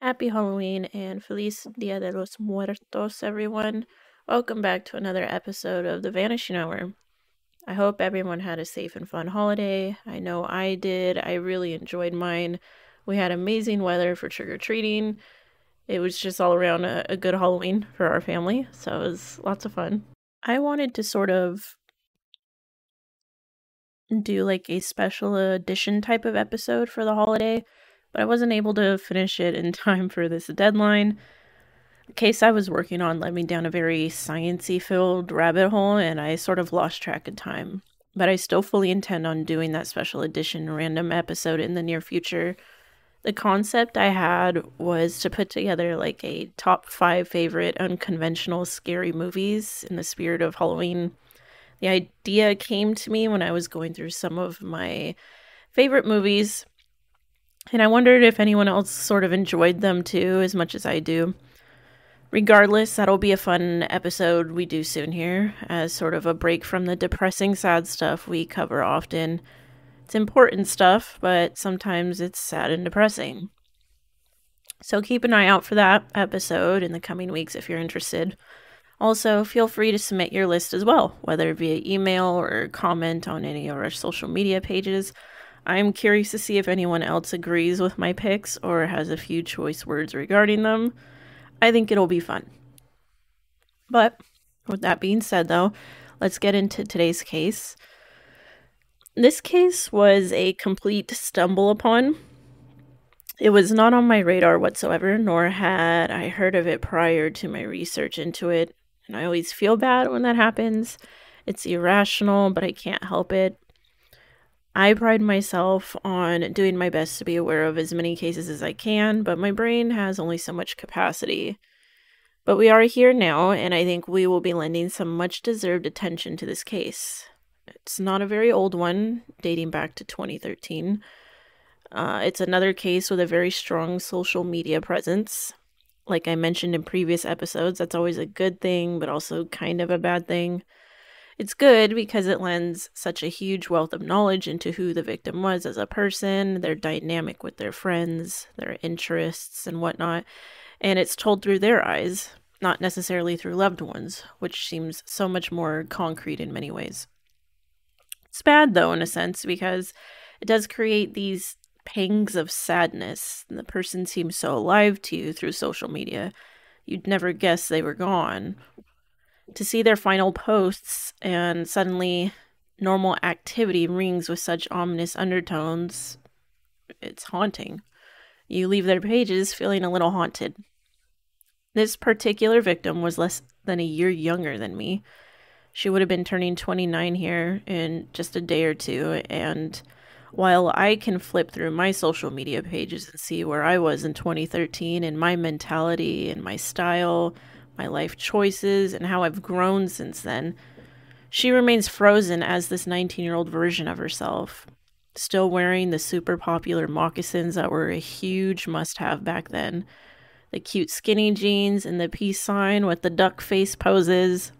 Happy Halloween and Feliz Dia de los Muertos, everyone. Welcome back to another episode of The Vanishing Hour. I hope everyone had a safe and fun holiday. I know I did. I really enjoyed mine. We had amazing weather for trick-or-treating. It was just all around a good Halloween for our family, so it was lots of fun. I wanted to sort of do like a special edition type of episode for the holiday, but I wasn't able to finish it in time for this deadline. The case I was working on led me down a very sciencey filled rabbit hole, and I sort of lost track of time. But I still fully intend on doing that special edition random episode in the near future. The concept I had was to put together like a top 5 favorite unconventional scary movies in the spirit of Halloween. The idea came to me when I was going through some of my favorite movies, and I wondered if anyone else sort of enjoyed them too as much as I do. Regardless, that'll be a fun episode we do soon here, as sort of a break from the depressing, sad stuff we cover often. It's important stuff, but sometimes it's sad and depressing. So keep an eye out for that episode in the coming weeks if you're interested. Also, feel free to submit your list as well, whether via email or comment on any of our social media pages. I'm curious to see if anyone else agrees with my picks or has a few choice words regarding them. I think it'll be fun. But with that being said, though, let's get into today's case. This case was a complete stumble upon. It was not on my radar whatsoever, nor had I heard of it prior to my research into it. And I always feel bad when that happens. It's irrational, but I can't help it. I pride myself on doing my best to be aware of as many cases as I can, but my brain has only so much capacity. But we are here now, and I think we will be lending some much-deserved attention to this case. It's not a very old one, dating back to 2013. It's another case with a very strong social media presence. Like I mentioned in previous episodes, that's always a good thing, but also kind of a bad thing. It's good because it lends such a huge wealth of knowledge into who the victim was as a person, their dynamic with their friends, their interests, and whatnot. And it's told through their eyes, not necessarily through loved ones, which seems so much more concrete in many ways. It's bad, though, in a sense, because it does create these pangs of sadness. The person seems so alive to you through social media. You'd never guess they were gone. To see their final posts and suddenly normal activity rings with such ominous undertones, it's haunting. You leave their pages feeling a little haunted. This particular victim was less than a year younger than me. She would have been turning 29 here in just a day or two, and while I can flip through my social media pages and see where I was in 2013 and my mentality and my style, my life choices, and how I've grown since then, she remains frozen as this 19-year-old version of herself, still wearing the super popular moccasins that were a huge must-have back then, the cute skinny jeans and the peace sign with the duck face poses,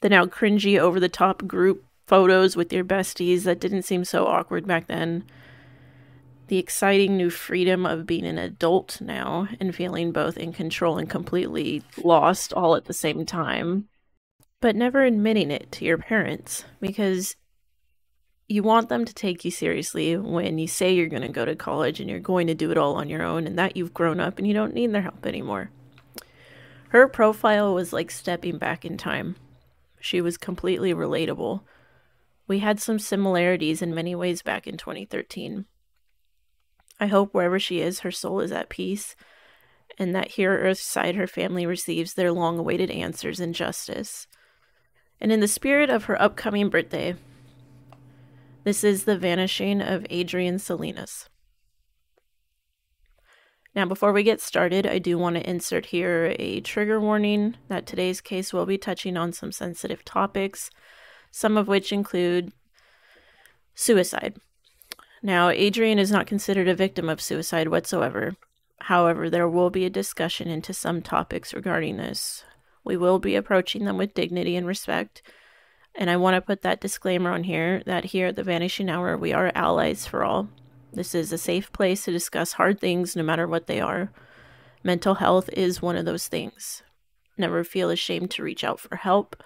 the now cringy over-the-top group photos with your besties that didn't seem so awkward back then, the exciting new freedom of being an adult now and feeling both in control and completely lost all at the same time, but never admitting it to your parents because you want them to take you seriously when you say you're going to go to college and you're going to do it all on your own and that you've grown up and you don't need their help anymore. Her profile was like stepping back in time. She was completely relatable. We had some similarities in many ways back in 2013. I hope wherever she is, her soul is at peace, and that here earthside her family receives their long-awaited answers and justice. And in the spirit of her upcoming birthday, this is the vanishing of Adrienne Salinas. Now, before we get started, I do want to insert here a trigger warning that today's case will be touching on some sensitive topics, some of which include suicide. Now, Adrienne is not considered a victim of suicide whatsoever. However, there will be a discussion into some topics regarding this. We will be approaching them with dignity and respect. And I want to put that disclaimer on here that here at the Vanishing Hour, we are allies for all. This is a safe place to discuss hard things no matter what they are. Mental health is one of those things. Never feel ashamed to reach out for help.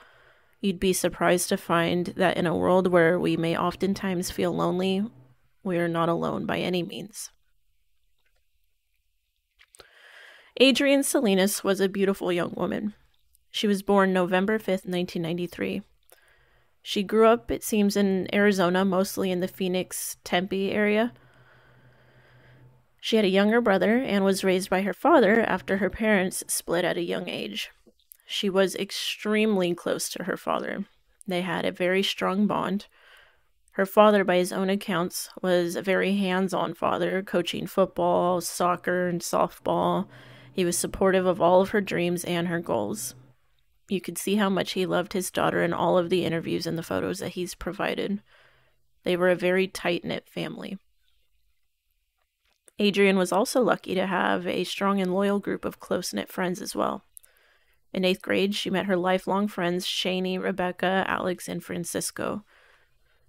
You'd be surprised to find that in a world where we may oftentimes feel lonely, we are not alone by any means. Adrienne Salinas was a beautiful young woman. She was born November 5th, 1993. She grew up, it seems, in Arizona, mostly in the Phoenix, Tempe area. She had a younger brother and was raised by her father after her parents split at a young age. She was extremely close to her father. They had a very strong bond. Her father, by his own accounts, was a very hands-on father, coaching football, soccer, and softball. He was supportive of all of her dreams and her goals. You could see how much he loved his daughter in all of the interviews and the photos that he's provided. They were a very tight-knit family. Adrienne was also lucky to have a strong and loyal group of close-knit friends as well. In 8th grade, she met her lifelong friends Shani, Rebecca, Alex, and Francisco.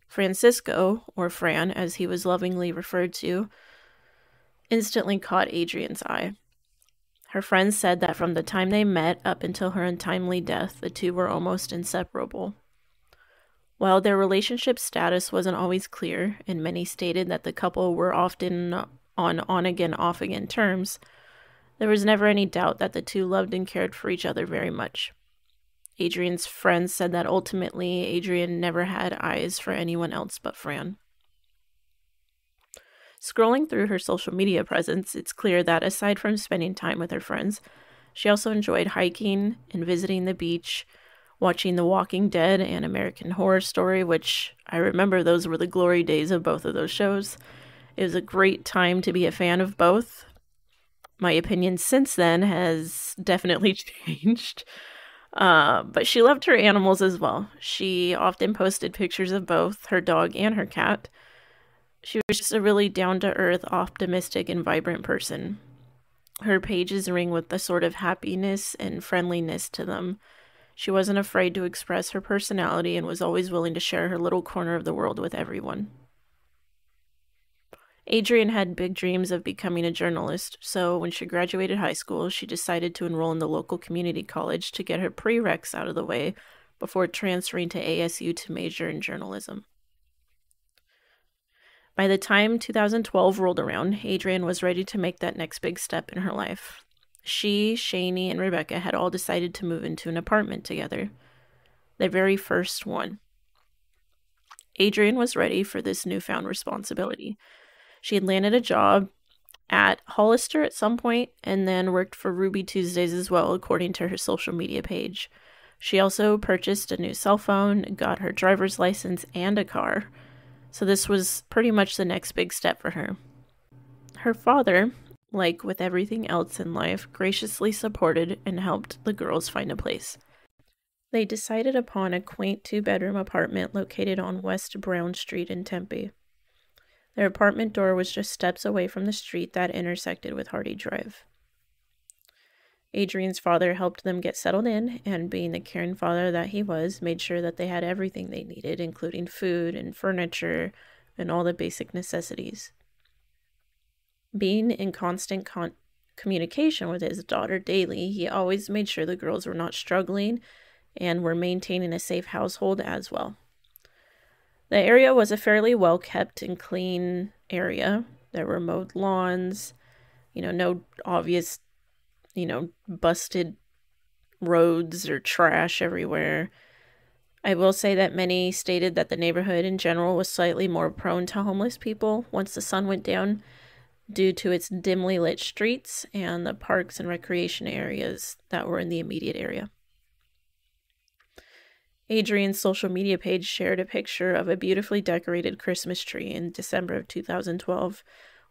Francisco, or Fran as he was lovingly referred to, instantly caught Adrienne's eye. Her friends said that from the time they met up until her untimely death, the two were almost inseparable. While their relationship status wasn't always clear, and many stated that the couple were often on-again, off-again terms, there was never any doubt that the two loved and cared for each other very much. Adrienne's friends said that ultimately Adrienne never had eyes for anyone else but Fran. Scrolling through her social media presence, it's clear that aside from spending time with her friends, she also enjoyed hiking and visiting the beach, watching The Walking Dead and American Horror Story, which I remember those were the glory days of both of those shows. It was a great time to be a fan of both. My opinion since then has definitely changed. But she loved her animals as well. She often posted pictures of both her dog and her cat. She was just a really down-to-earth, optimistic, and vibrant person. Her pages ring with the sort of happiness and friendliness to them. She wasn't afraid to express her personality and was always willing to share her little corner of the world with everyone. Adrienne had big dreams of becoming a journalist, so when she graduated high school, she decided to enroll in the local community college to get her prereqs out of the way before transferring to ASU to major in journalism. By the time 2012 rolled around, Adrienne was ready to make that next big step in her life. She, Shani, and Rebecca had all decided to move into an apartment together. Their very first one. Adrienne was ready for this newfound responsibility. She had landed a job at Hollister at some point and then worked for Ruby Tuesdays as well, according to her social media page. She also purchased a new cell phone, got her driver's license, and a car. So this was pretty much the next big step for her. Her father, like with everything else in life, graciously supported and helped the girls find a place. They decided upon a quaint 2-bedroom apartment located on West Brown Street in Tempe. Their apartment door was just steps away from the street that intersected with Hardy Drive. Adrienne's father helped them get settled in, and being the caring father that he was, made sure that they had everything they needed, including food and furniture and all the basic necessities. Being in constant communication with his daughter daily, he always made sure the girls were not struggling and were maintaining a safe household as well. The area was a fairly well-kept and clean area. There were mowed lawns, no obvious, busted roads or trash everywhere. I will say that many stated that the neighborhood in general was slightly more prone to homeless people once the sun went down due to its dimly lit streets and the parks and recreation areas that were in the immediate area. Adrienne's social media page shared a picture of a beautifully decorated Christmas tree in December of 2012,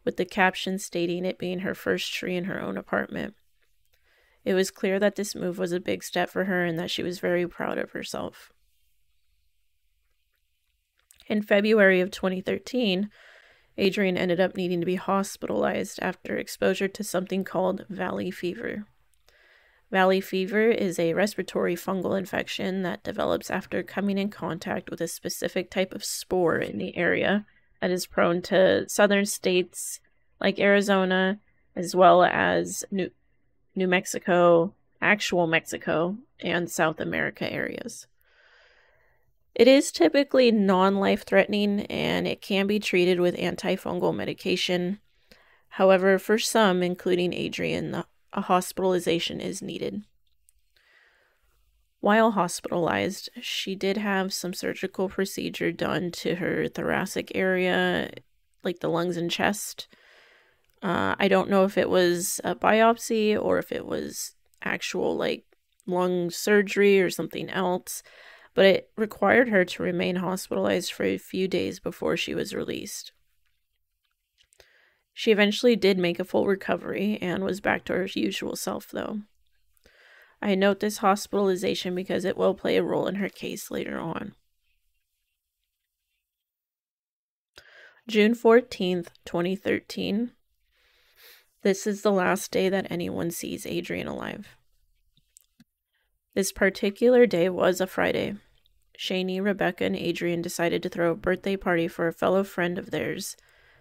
with the caption stating it being her first tree in her own apartment. It was clear that this move was a big step for her and that she was very proud of herself. In February of 2013, Adrienne ended up needing to be hospitalized after exposure to something called valley fever. Valley fever is a respiratory fungal infection that develops after coming in contact with a specific type of spore in the area that is prone to southern states like Arizona, as well as New Mexico, actual Mexico, and South America areas. It is typically non-life-threatening, and it can be treated with antifungal medication. However, for some, including Adrian, a hospitalization is needed. While hospitalized, she did have some surgical procedure done to her thoracic area, like the lungs and chest. I don't know if it was a biopsy or if it was actual, like, lung surgery or something else, but it required her to remain hospitalized for a few days before she was released. She eventually did make a full recovery and was back to her usual self, though. I note this hospitalization because it will play a role in her case later on. June 14th, 2013. This is the last day that anyone sees Adrian alive. This particular day was a Friday. Shani, Rebecca, and Adrian decided to throw a birthday party for a fellow friend of theirs,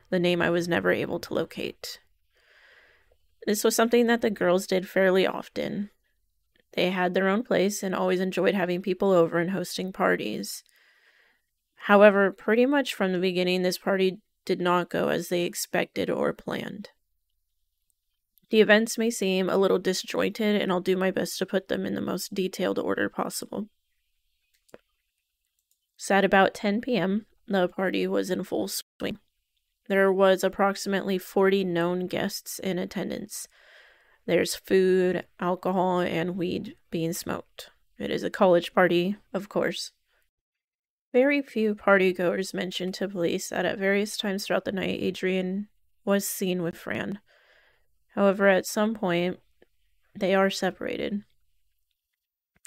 the name I was never able to locate. This was something that the girls did fairly often. They had their own place and always enjoyed having people over and hosting parties. However, pretty much from the beginning, this party did not go as they expected or planned. The events may seem a little disjointed, and I'll do my best to put them in the most detailed order possible. So at about 10 p.m., the party was in full swing. There was approximately 40 known guests in attendance. There's food, alcohol, and weed being smoked. It is a college party, of course. Very few partygoers mentioned to police that at various times throughout the night, Adrian was seen with Fran. However, at some point, they are separated.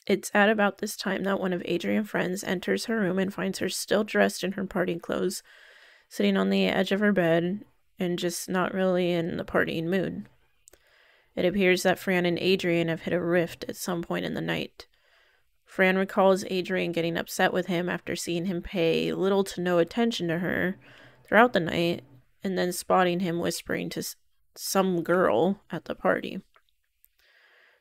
It's at about this time that one of Adrian's friends enters her room and finds her still dressed in her party clothes, sitting on the edge of her bed and just not really in the partying mood. It appears that Fran and Adrian have hit a rift at some point in the night. Fran recalls Adrian getting upset with him after seeing him pay little to no attention to her throughout the night, and then spotting him whispering to some girl at the party.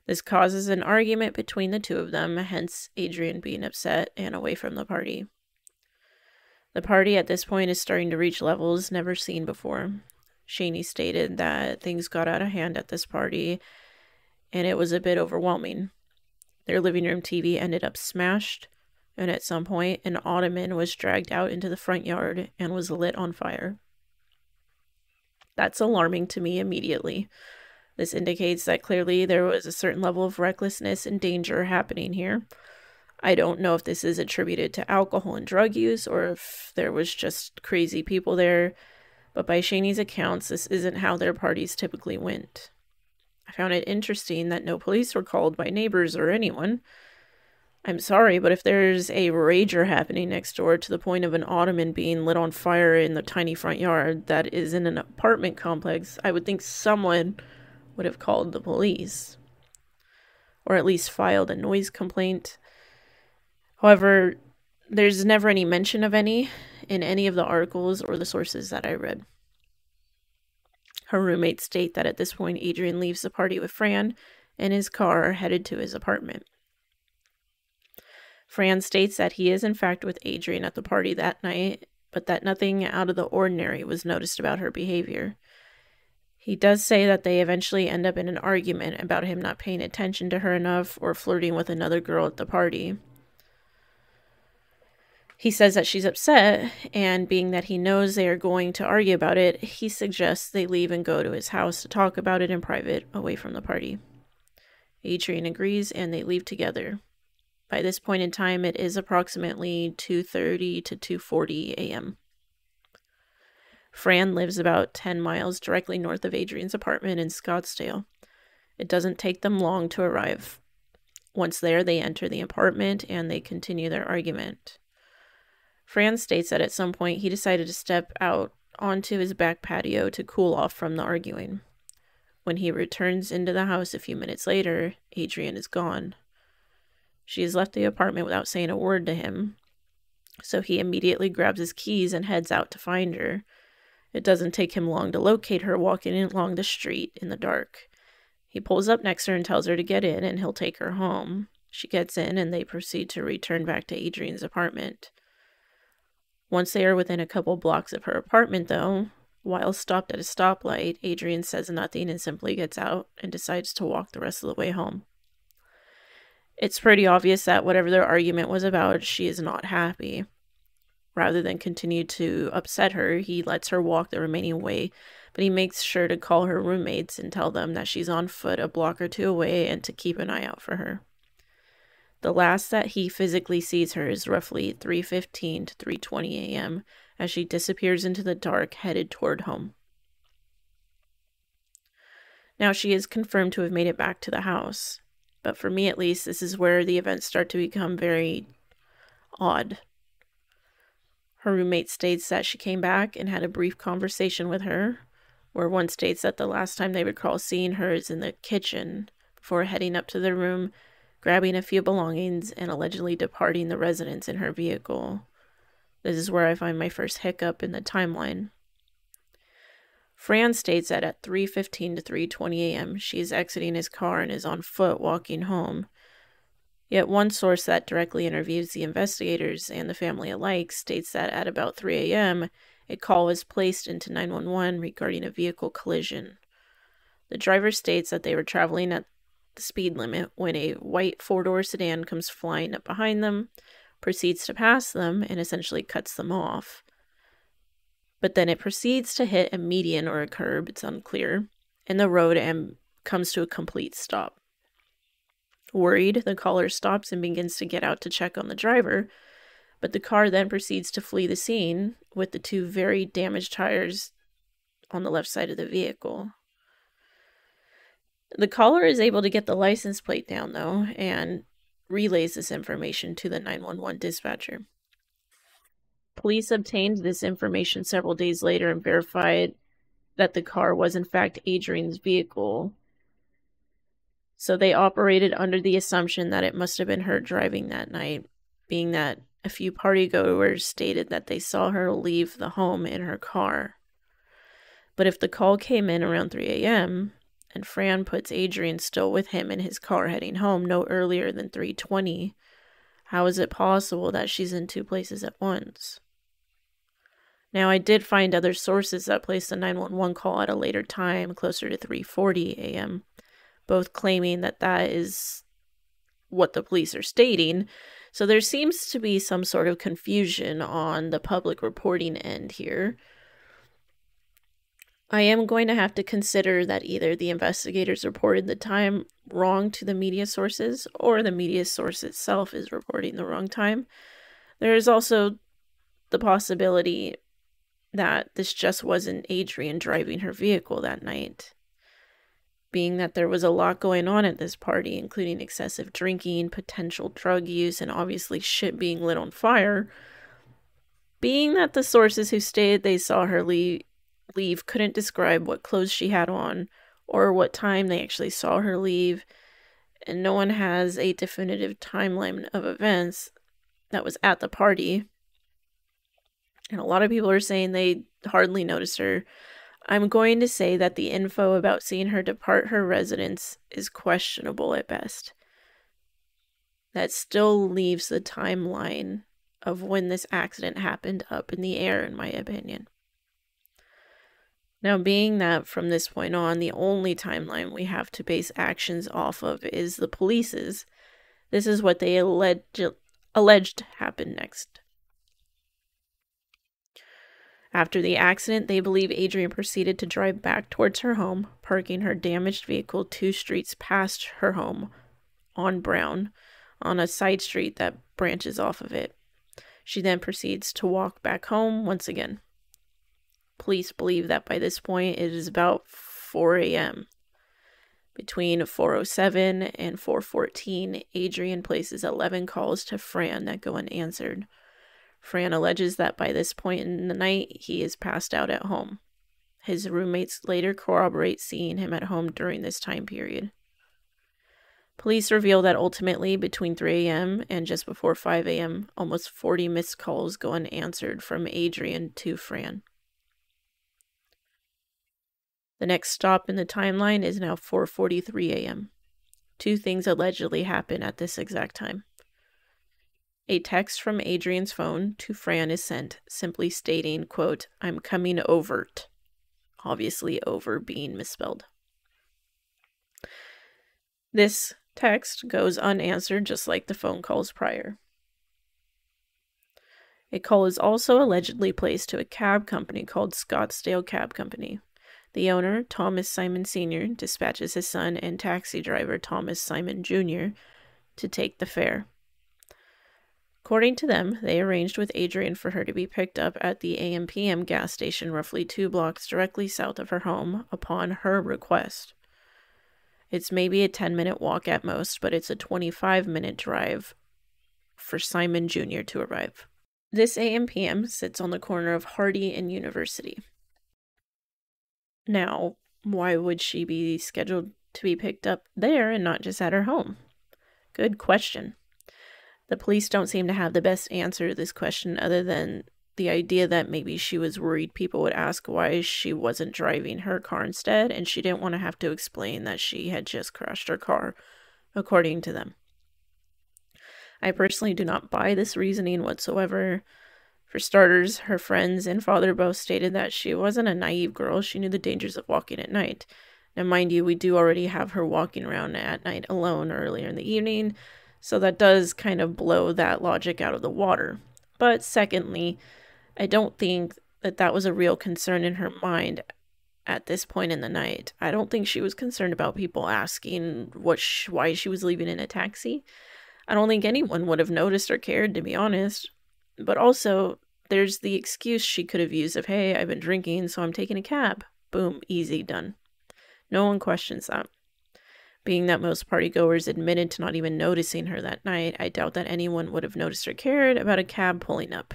This causes an argument between the two of them, hence Adrian being upset and away from the party. The party at this point is starting to reach levels never seen before. Shani stated that things got out of hand at this party, and it was a bit overwhelming. Their living room TV ended up smashed, and at some point, an ottoman was dragged out into the front yard and was lit on fire. That's alarming to me immediately. This indicates that clearly there was a certain level of recklessness and danger happening here. I don't know if this is attributed to alcohol and drug use or if there was just crazy people there, but by Shani's accounts, this isn't how their parties typically went. I found it interesting that no police were called by neighbors or anyone. I'm sorry, but if there's a rager happening next door to the point of an ottoman being lit on fire in the tiny front yard that is in an apartment complex, I would think someone would have called the police, or at least filed a noise complaint. However, there's never any mention of any in any of the articles or the sources that I read. Her roommates state that at this point, Adrian leaves the party with Fran in his car headed to his apartment. Fran states that he is in fact with Adrian at the party that night, but that nothing out of the ordinary was noticed about her behavior. He does say that they eventually end up in an argument about him not paying attention to her enough or flirting with another girl at the party. He says that she's upset, and being that he knows they are going to argue about it, he suggests they leave and go to his house to talk about it in private, away from the party. Adrian agrees, and they leave together. By this point in time, it is approximately 2:30 to 2:40 a.m. Fran lives about 10 miles directly north of Adrian's apartment in Scottsdale. It doesn't take them long to arrive. Once there, they enter the apartment, and they continue their argument. Fran states that at some point he decided to step out onto his back patio to cool off from the arguing. When he returns into the house a few minutes later, Adrian is gone. She has left the apartment without saying a word to him, so he immediately grabs his keys and heads out to find her. It doesn't take him long to locate her walking along the street in the dark. He pulls up next to her and tells her to get in and he'll take her home. She gets in and they proceed to return back to Adrian's apartment. Once they are within a couple blocks of her apartment, though, while stopped at a stoplight, Adrian says nothing and simply gets out and decides to walk the rest of the way home. It's pretty obvious that whatever their argument was about, she is not happy. Rather than continue to upset her, he lets her walk the remaining way, but he makes sure to call her roommates and tell them that she's on foot a block or two away and to keep an eye out for her. The last that he physically sees her is roughly 3:15 to 3:20 a.m. as she disappears into the dark, headed toward home. Now, she is confirmed to have made it back to the house, but for me at least, this is where the events start to become very odd. Her roommate states that she came back and had a brief conversation with her, where one states that the last time they recall seeing her is in the kitchen before heading up to the room, grabbing a few belongings, and allegedly departing the residence in her vehicle. This is where I find my first hiccup in the timeline. Fran states that at 3:15 to 3:20 a.m., she is exiting his car and is on foot walking home. Yet one source that directly interviews the investigators and the family alike states that at about 3 a.m., a call was placed into 911 regarding a vehicle collision. The driver states that they were traveling at the speed limit when a white four-door sedan comes flying up behind them, proceeds to pass them, and essentially cuts them off. But then it proceeds to hit a median or a curb, it's unclear, in the road and comes to a complete stop. Worried, the caller stops and begins to get out to check on the driver, but the car then proceeds to flee the scene with the two very damaged tires on the left side of the vehicle. The caller is able to get the license plate down, though, and relays this information to the 911 dispatcher. Police obtained this information several days later and verified that the car was in fact Adrian's vehicle. So they operated under the assumption that it must have been her driving that night, being that a few partygoers stated that they saw her leave the home in her car. But if the call came in around 3 a.m., and Fran puts Adrian still with him in his car heading home no earlier than 3:20, how is it possible that she's in two places at once? Now, I did find other sources that placed a 911 call at a later time, closer to 3:40 a.m., both claiming that that is what the police are stating. So there seems to be some sort of confusion on the public reporting end here. I am going to have to consider that either the investigators reported the time wrong to the media sources, or the media source itself is reporting the wrong time. There is also the possibility that this just wasn't Adrian driving her vehicle that night, being that there was a lot going on at this party, including excessive drinking, potential drug use, and obviously shit being lit on fire. Being that the sources who stated they saw her leave couldn't describe what clothes she had on or what time they actually saw her leave, and no one has a definitive timeline of events that was at the party, and a lot of people are saying they hardly noticed her, I'm going to say that the info about seeing her depart her residence is questionable at best. That still leaves the timeline of when this accident happened up in the air, in my opinion. Now, being that from this point on, the only timeline we have to base actions off of is the police's, this is what they alleged happened next. After the accident, they believe Adrian proceeded to drive back towards her home, parking her damaged vehicle 2 streets past her home on Brown, on a side street that branches off of it. She then proceeds to walk back home once again. Police believe that by this point it is about 4 a.m. Between 4:07 and 4:14, Adrian places 11 calls to Fran that go unanswered. Fran alleges that by this point in the night, he is passed out at home. His roommates later corroborate seeing him at home during this time period. Police reveal that ultimately, between 3 a.m. and just before 5 a.m., almost 40 missed calls go unanswered from Adrian to Fran. The next stop in the timeline is now 4:43 a.m. Two things allegedly happen at this exact time. A text from Adrian's phone to Fran is sent, simply stating, quote, "I'm coming overt." Obviously, over being misspelled. This text goes unanswered, just like the phone calls prior. A call is also allegedly placed to a cab company called Scottsdale Cab Company. The owner, Thomas Simon Sr., dispatches his son and taxi driver, Thomas Simon Jr., to take the fare. According to them, they arranged with Adrian for her to be picked up at the AM/PM gas station roughly 2 blocks directly south of her home upon her request. It's maybe a 10-minute walk at most, but it's a 25-minute drive for Simon Jr. to arrive. This AM/PM sits on the corner of Hardy and University. Now, why would she be scheduled to be picked up there and not just at her home? Good question. The police don't seem to have the best answer to this question other than the idea that maybe she was worried people would ask why she wasn't driving her car instead, and she didn't want to have to explain that she had just crashed her car, according to them. I personally do not buy this reasoning whatsoever. For starters, her friends and father both stated that she wasn't a naive girl. She knew the dangers of walking at night. Now, mind you, we do already have her walking around at night alone earlier in the evening, so that does kind of blow that logic out of the water. But secondly, I don't think that was a real concern in her mind at this point in the night. I don't think she was concerned about people asking why she was leaving in a taxi. I don't think anyone would have noticed or cared, to be honest. But also, there's the excuse she could have used of, hey, I've been drinking, so I'm taking a cab. Boom, easy, done. No one questions that. Being that most partygoers admitted to not even noticing her that night, I doubt that anyone would have noticed or cared about a cab pulling up.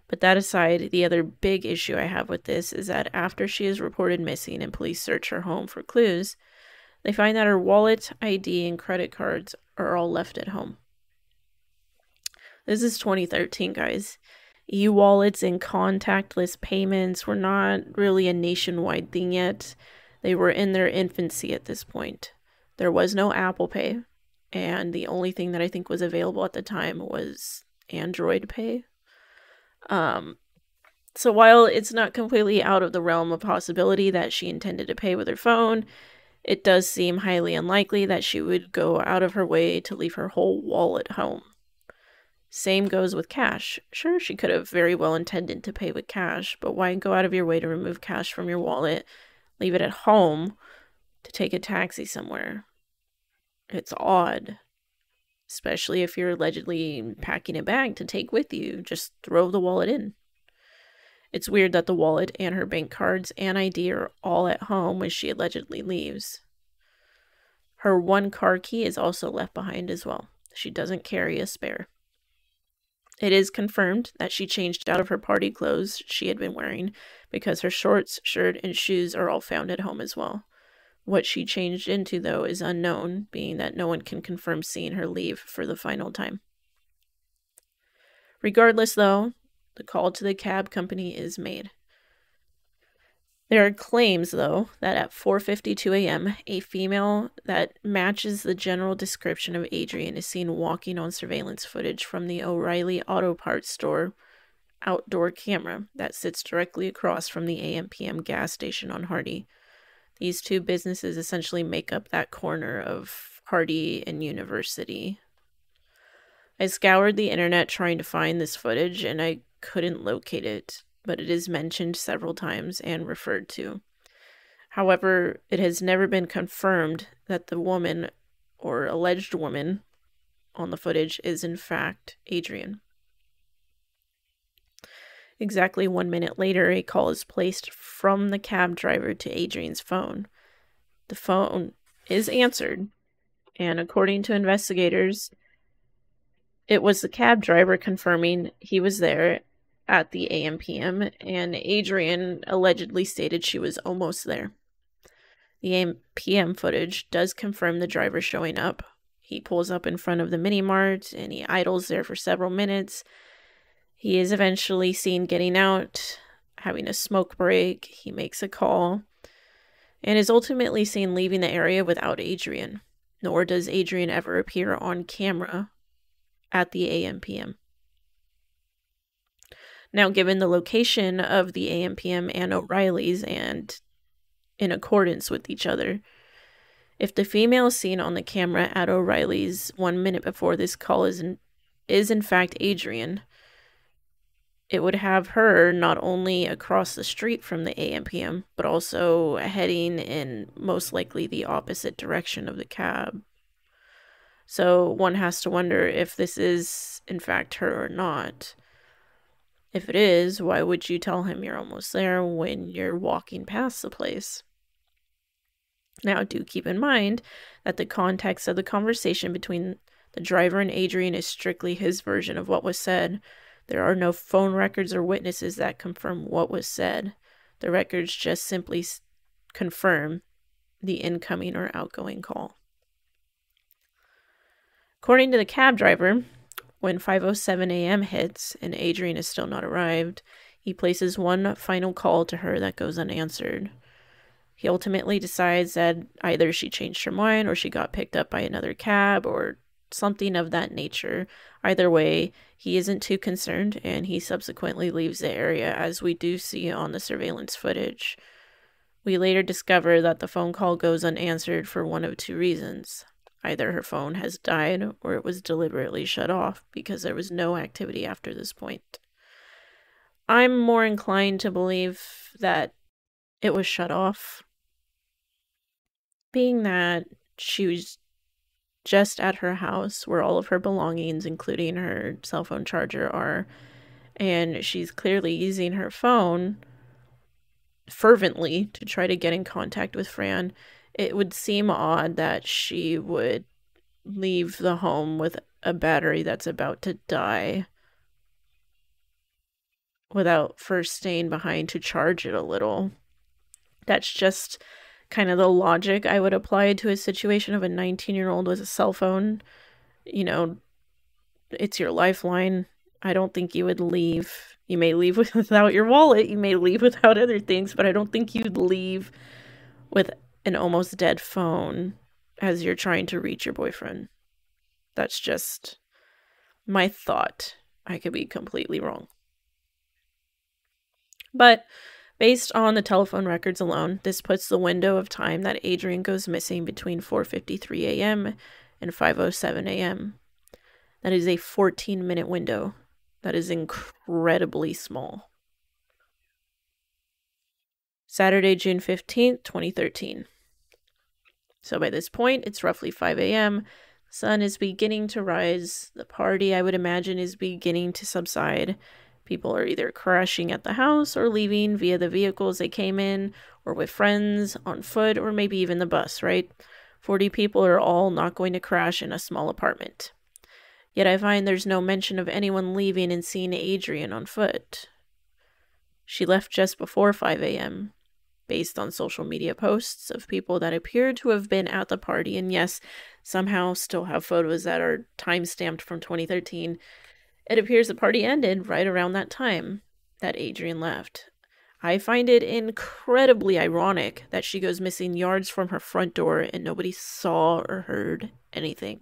But that aside, the other big issue I have with this is that after she is reported missing and police search her home for clues, they find that her wallet, ID, and credit cards are all left at home. This is 2013, guys. E-wallets and contactless payments were not really a nationwide thing yet. They were in their infancy at this point. There was no Apple Pay, and the only thing that I think was available at the time was Android Pay. So while it's not completely out of the realm of possibility that she intended to pay with her phone, it does seem highly unlikely that she would go out of her way to leave her whole wallet home. Same goes with cash. Sure, she could have very well intended to pay with cash, but why go out of your way to remove cash from your wallet, leave it at home, to take a taxi somewhere? It's odd. Especially if you're allegedly packing a bag to take with you. Just throw the wallet in. It's weird that the wallet and her bank cards and ID are all at home when she allegedly leaves. Her one car key is also left behind as well. She doesn't carry a spare. It is confirmed that she changed out of her party clothes she had been wearing because her shorts, shirt, and shoes are all found at home as well. What she changed into, though, is unknown, being that no one can confirm seeing her leave for the final time. Regardless, though, the call to the cab company is made. There are claims, though, that at 4:52 a.m., a female that matches the general description of Adrian is seen walking on surveillance footage from the O'Reilly Auto Parts store outdoor camera that sits directly across from the AM/PM gas station on Hardy. These two businesses essentially make up that corner of Hardy and University. I scoured the internet trying to find this footage, and I couldn't locate it, but it is mentioned several times and referred to. However, it has never been confirmed that the woman, or alleged woman, on the footage is in fact Adrian. Exactly 1 minute later, a call is placed from the cab driver to Adrian's phone. The phone is answered, and according to investigators, it was the cab driver confirming he was there at the AM/PM, and Adrian allegedly stated she was almost there. The AM/PM footage does confirm the driver showing up. He pulls up in front of the mini mart, and he idles there for several minutes. He is eventually seen getting out, having a smoke break. He makes a call. and is ultimately seen leaving the area without Adrian, nor does Adrian ever appear on camera at the AM/PM. Now, given the location of the AM/PM and O'Reilly's and in accordance with each other, if the female seen on the camera at O'Reilly's 1 minute before this call is in fact Adrian, it would have her not only across the street from the AM/PM, but also heading in most likely the opposite direction of the cab. So one has to wonder if this is in fact her or not. If it is, why would you tell him you're almost there when you're walking past the place? Now, do keep in mind that the context of the conversation between the driver and Adrian is strictly his version of what was said. There are no phone records or witnesses that confirm what was said. The records just simply confirm the incoming or outgoing call. According to the cab driver, when 5:07 a.m. hits and Adrian is still not arrived, he places one final call to her that goes unanswered. He ultimately decides that either she changed her mind or she got picked up by another cab or something of that nature. Either way, he isn't too concerned and he subsequently leaves the area, as we do see on the surveillance footage. We later discover that the phone call goes unanswered for one of two reasons. Either her phone has died or it was deliberately shut off because there was no activity after this point. I'm more inclined to believe that it was shut off, being that she was just at her house where all of her belongings, including her cell phone charger, are, and she's clearly using her phone fervently to try to get in contact with Fran. It would seem odd that she would leave the home with a battery that's about to die without first staying behind to charge it a little. That's just kind of the logic I would apply to a situation of a 19-year-old with a cell phone. You know, it's your lifeline. I don't think you would leave. You may leave without your wallet. You may leave without other things, but I don't think you'd leave with an almost dead phone as you're trying to reach your boyfriend. That's just my thought. I could be completely wrong. But based on the telephone records alone, this puts the window of time that Adrian goes missing between 4:53 a.m. and 5:07 a.m. That is a 14-minute window. That is incredibly small. Saturday, June 15th, 2013. So by this point, it's roughly 5 a.m. The sun is beginning to rise. The party, I would imagine, is beginning to subside. People are either crashing at the house or leaving via the vehicles they came in, or with friends, on foot, or maybe even the bus, right? 40 people are all not going to crash in a small apartment. Yet I find there's no mention of anyone leaving and seeing Adrian on foot. She left just before 5 a.m., based on social media posts of people that appear to have been at the party, and yes, somehow still have photos that are time-stamped from 2013. It appears the party ended right around that time that Adrian left. I find it incredibly ironic that she goes missing yards from her front door and nobody saw or heard anything.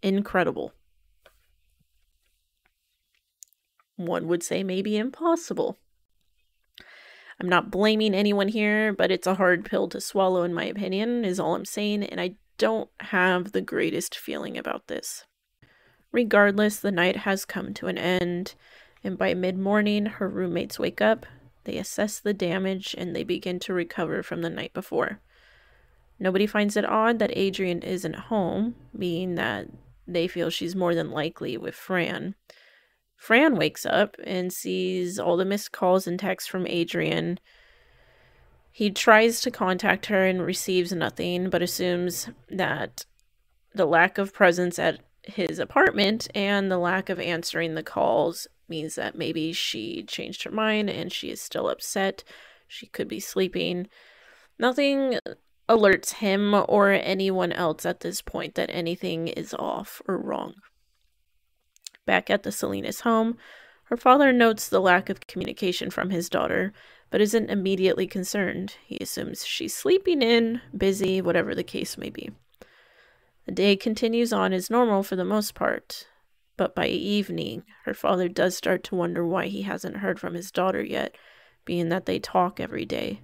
Incredible. One would say maybe impossible. I'm not blaming anyone here, but it's a hard pill to swallow in my opinion, is all I'm saying, and I don't have the greatest feeling about this. Regardless, the night has come to an end, and by mid-morning, her roommates wake up, they assess the damage, and they begin to recover from the night before. Nobody finds it odd that Adrian isn't home, being that they feel she's more than likely with Fran. Fran wakes up and sees all the missed calls and texts from Adrian. He tries to contact her and receives nothing, but assumes that the lack of presence at his apartment and the lack of answering the calls means that maybe she changed her mind and she is still upset. She could be sleeping. Nothing alerts him or anyone else at this point that anything is off or wrong. Back at the Salinas home, her father notes the lack of communication from his daughter, but isn't immediately concerned. He assumes she's sleeping in, busy, whatever the case may be. The day continues on as normal for the most part, but by evening, her father does start to wonder why he hasn't heard from his daughter yet, being that they talk every day.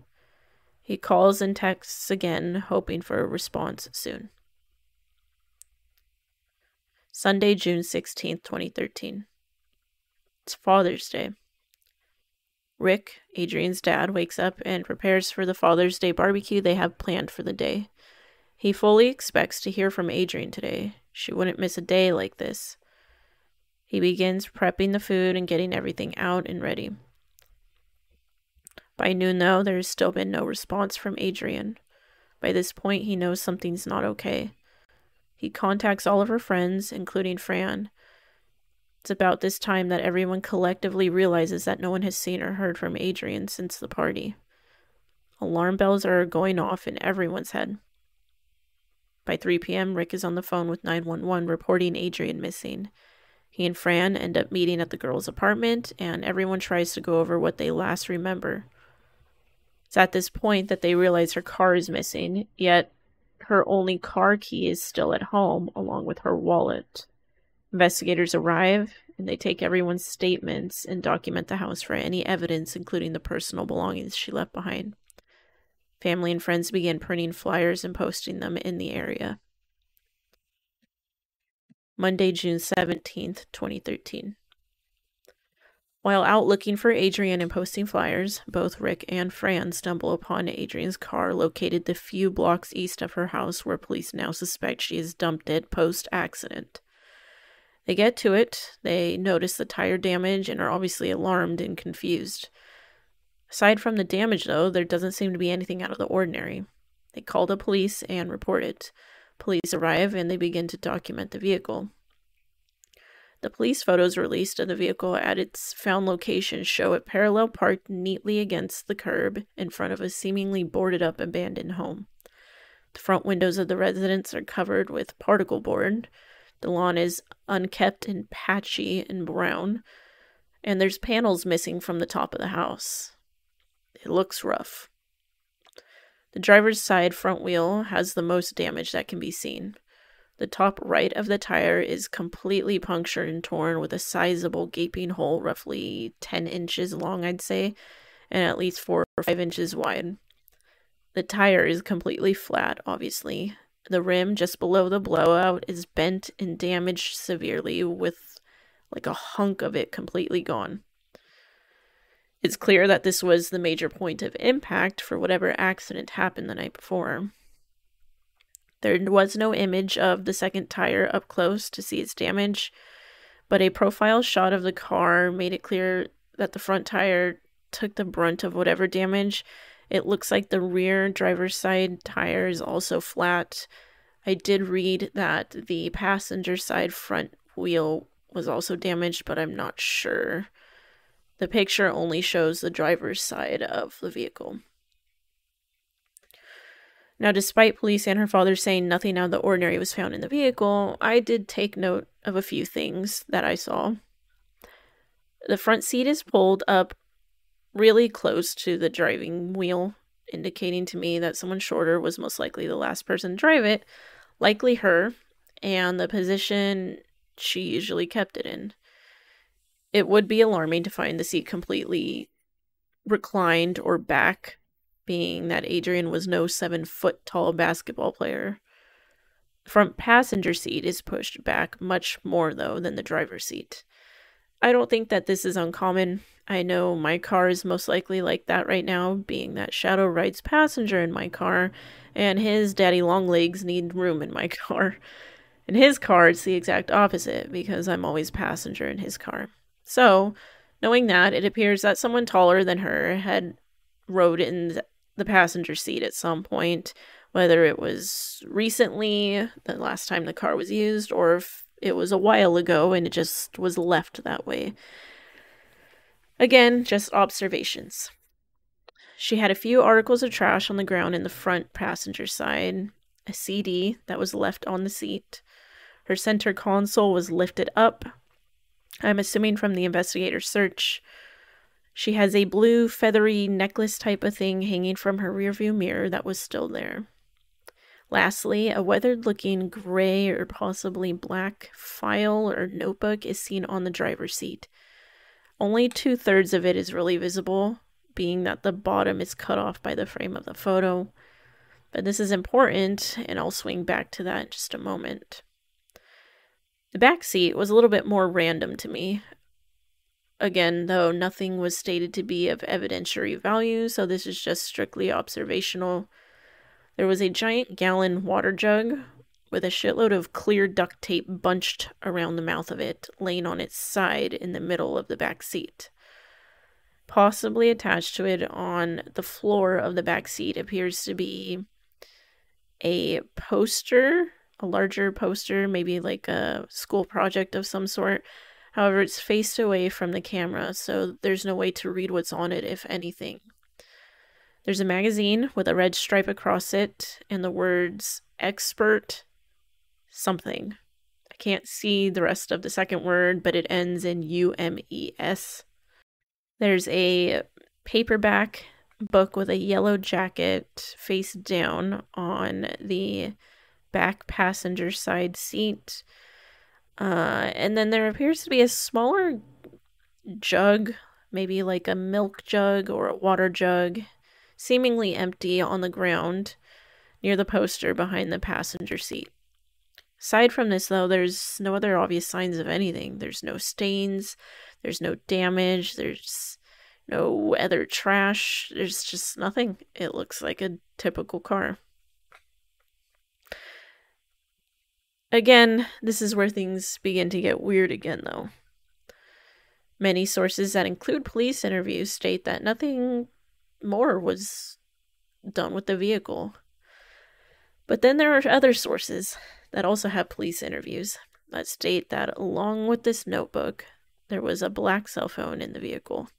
He calls and texts again, hoping for a response soon. Sunday, June 16th, 2013. It's Father's Day. Rick, Adrian's dad, wakes up and prepares for the Father's Day barbecue they have planned for the day. He fully expects to hear from Adrian today. She wouldn't miss a day like this. He begins prepping the food and getting everything out and ready. By noon, though, there has still been no response from Adrian. By this point, he knows something's not okay. He contacts all of her friends, including Fran. It's about this time that everyone collectively realizes that no one has seen or heard from Adrian since the party. Alarm bells are going off in everyone's head. By 3 p.m., Rick is on the phone with 911 reporting Adrian missing. He and Fran end up meeting at the girl's apartment, and everyone tries to go over what they last remember. It's at this point that they realize her car is missing, yet her only car key is still at home, along with her wallet. Investigators arrive, and they take everyone's statements and document the house for any evidence, including the personal belongings she left behind. Family and friends begin printing flyers and posting them in the area. Monday, June 17th, 2013. While out looking for Adrian and posting flyers, both Rick and Fran stumble upon Adrian's car located the few blocks east of her house, where police now suspect she has dumped it post-accident. They get to it, they notice the tire damage, and are obviously alarmed and confused. Aside from the damage, though, there doesn't seem to be anything out of the ordinary. They call the police and report it. Police arrive and they begin to document the vehicle. The police photos released of the vehicle at its found location show it parallel parked neatly against the curb in front of a seemingly boarded up abandoned home. The front windows of the residence are covered with particle board. The lawn is unkempt and patchy and brown, and there's panels missing from the top of the house. It looks rough. The driver's side front wheel has the most damage that can be seen. The top right of the tire is completely punctured and torn with a sizable gaping hole, roughly 10 inches long, I'd say, and at least 4 or 5 inches wide. The tire is completely flat, obviously. The rim just below the blowout is bent and damaged severely, with like a hunk of it completely gone. It's clear that this was the major point of impact for whatever accident happened the night before. There was no image of the second tire up close to see its damage, but a profile shot of the car made it clear that the front tire took the brunt of whatever damage. It looks like the rear driver's side tire is also flat. I did read that the passenger side front wheel was also damaged, but I'm not sure. The picture only shows the driver's side of the vehicle. Now, despite police and her father saying nothing out of the ordinary was found in the vehicle, I did take note of a few things that I saw. The front seat is pulled up really close to the driving wheel, indicating to me that someone shorter was most likely the last person to drive it, likely her, and the position she usually kept it in. It would be alarming to find the seat completely reclined or back, being that Adrian was no 7-foot-tall basketball player. The front passenger seat is pushed back much more, though, than the driver's seat. I don't think that this is uncommon. I know my car is most likely like that right now, being that Shadow rides passenger in my car, and his daddy long legs need room in my car. In his car, it's the exact opposite, because I'm always passenger in his car. So, knowing that, it appears that someone taller than her had rode in the passenger seat at some point, whether it was recently, the last time the car was used, or if it was a while ago and it just was left that way. Again, just observations. She had a few articles of trash on the ground in the front passenger side, a CD that was left on the seat. Her center console was lifted up, I'm assuming from the investigator's search. She has a blue feathery necklace type of thing hanging from her rearview mirror that was still there. Lastly, a weathered-looking gray or possibly black file or notebook is seen on the driver's seat. Only 2/3 of it is really visible, being that the bottom is cut off by the frame of the photo. But this is important, and I'll swing back to that in just a moment. The back seat was a little bit more random to me. Again, though, nothing was stated to be of evidentiary value, so this is just strictly observational. There was a giant gallon water jug with a shitload of clear duct tape bunched around the mouth of it, laying on its side in the middle of the back seat. Possibly attached to it on the floor of the back seat appears to be a poster, a larger poster, maybe like a school project of some sort. However, it's faced away from the camera, so there's no way to read what's on it, if anything. There's a magazine with a red stripe across it and the words expert something. I can't see the rest of the second word, but it ends in UMES. There's a paperback book with a yellow jacket face down on the back passenger side seat. And then there appears to be a smaller jug, maybe like a milk jug or a water jug, seemingly empty on the ground near the poster behind the passenger seat. Aside from this, though, there's no other obvious signs of anything. There's no stains, there's no damage, there's no other trash, there's just nothing. It looks like a typical car. Again, this is where things begin to get weird again, though. Many sources that include police interviews state that nothing more was done with the vehicle. But then there are other sources that also have police interviews that state that along with this notebook, there was a black cell phone in the vehicle.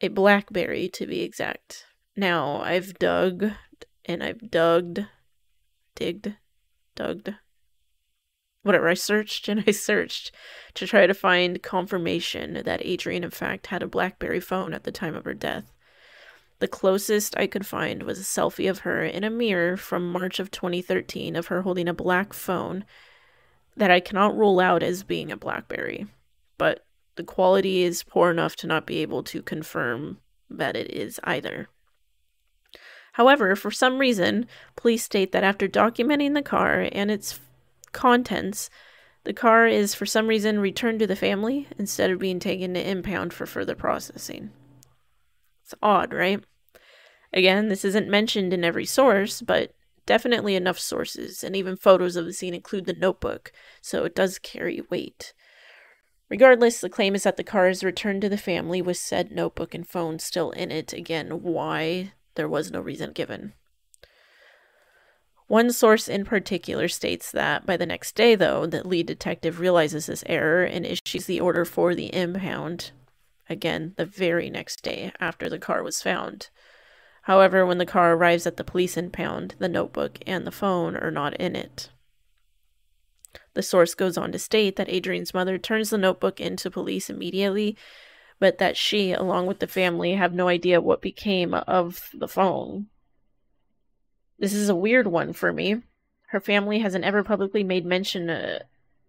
A BlackBerry, to be exact. Now, I've dug, and I've dug, whatever, I searched and I searched to try to find confirmation that Adrienne, in fact, had a BlackBerry phone at the time of her death. The closest I could find was a selfie of her in a mirror from March of 2013 of her holding a black phone that I cannot rule out as being a BlackBerry, but the quality is poor enough to not be able to confirm that it is either. However, for some reason, police state that after documenting the car and its contents, the car is for some reason returned to the family instead of being taken to impound for further processing. It's odd, right? Again, this isn't mentioned in every source, but definitely enough sources, and even photos of the scene include the notebook, so it does carry weight. Regardless, the claim is that the car is returned to the family with said notebook and phone still in it. Again, why? There was no reason given. One source in particular states that by the next day, though, the lead detective realizes this error and issues the order for the impound. Again, the very next day after the car was found. However, when the car arrives at the police impound, the notebook and the phone are not in it. The source goes on to state that Adrienne's mother turns the notebook into police immediately, but that she, along with the family, have no idea what became of the phone. This is a weird one for me. Her family hasn't ever publicly made mention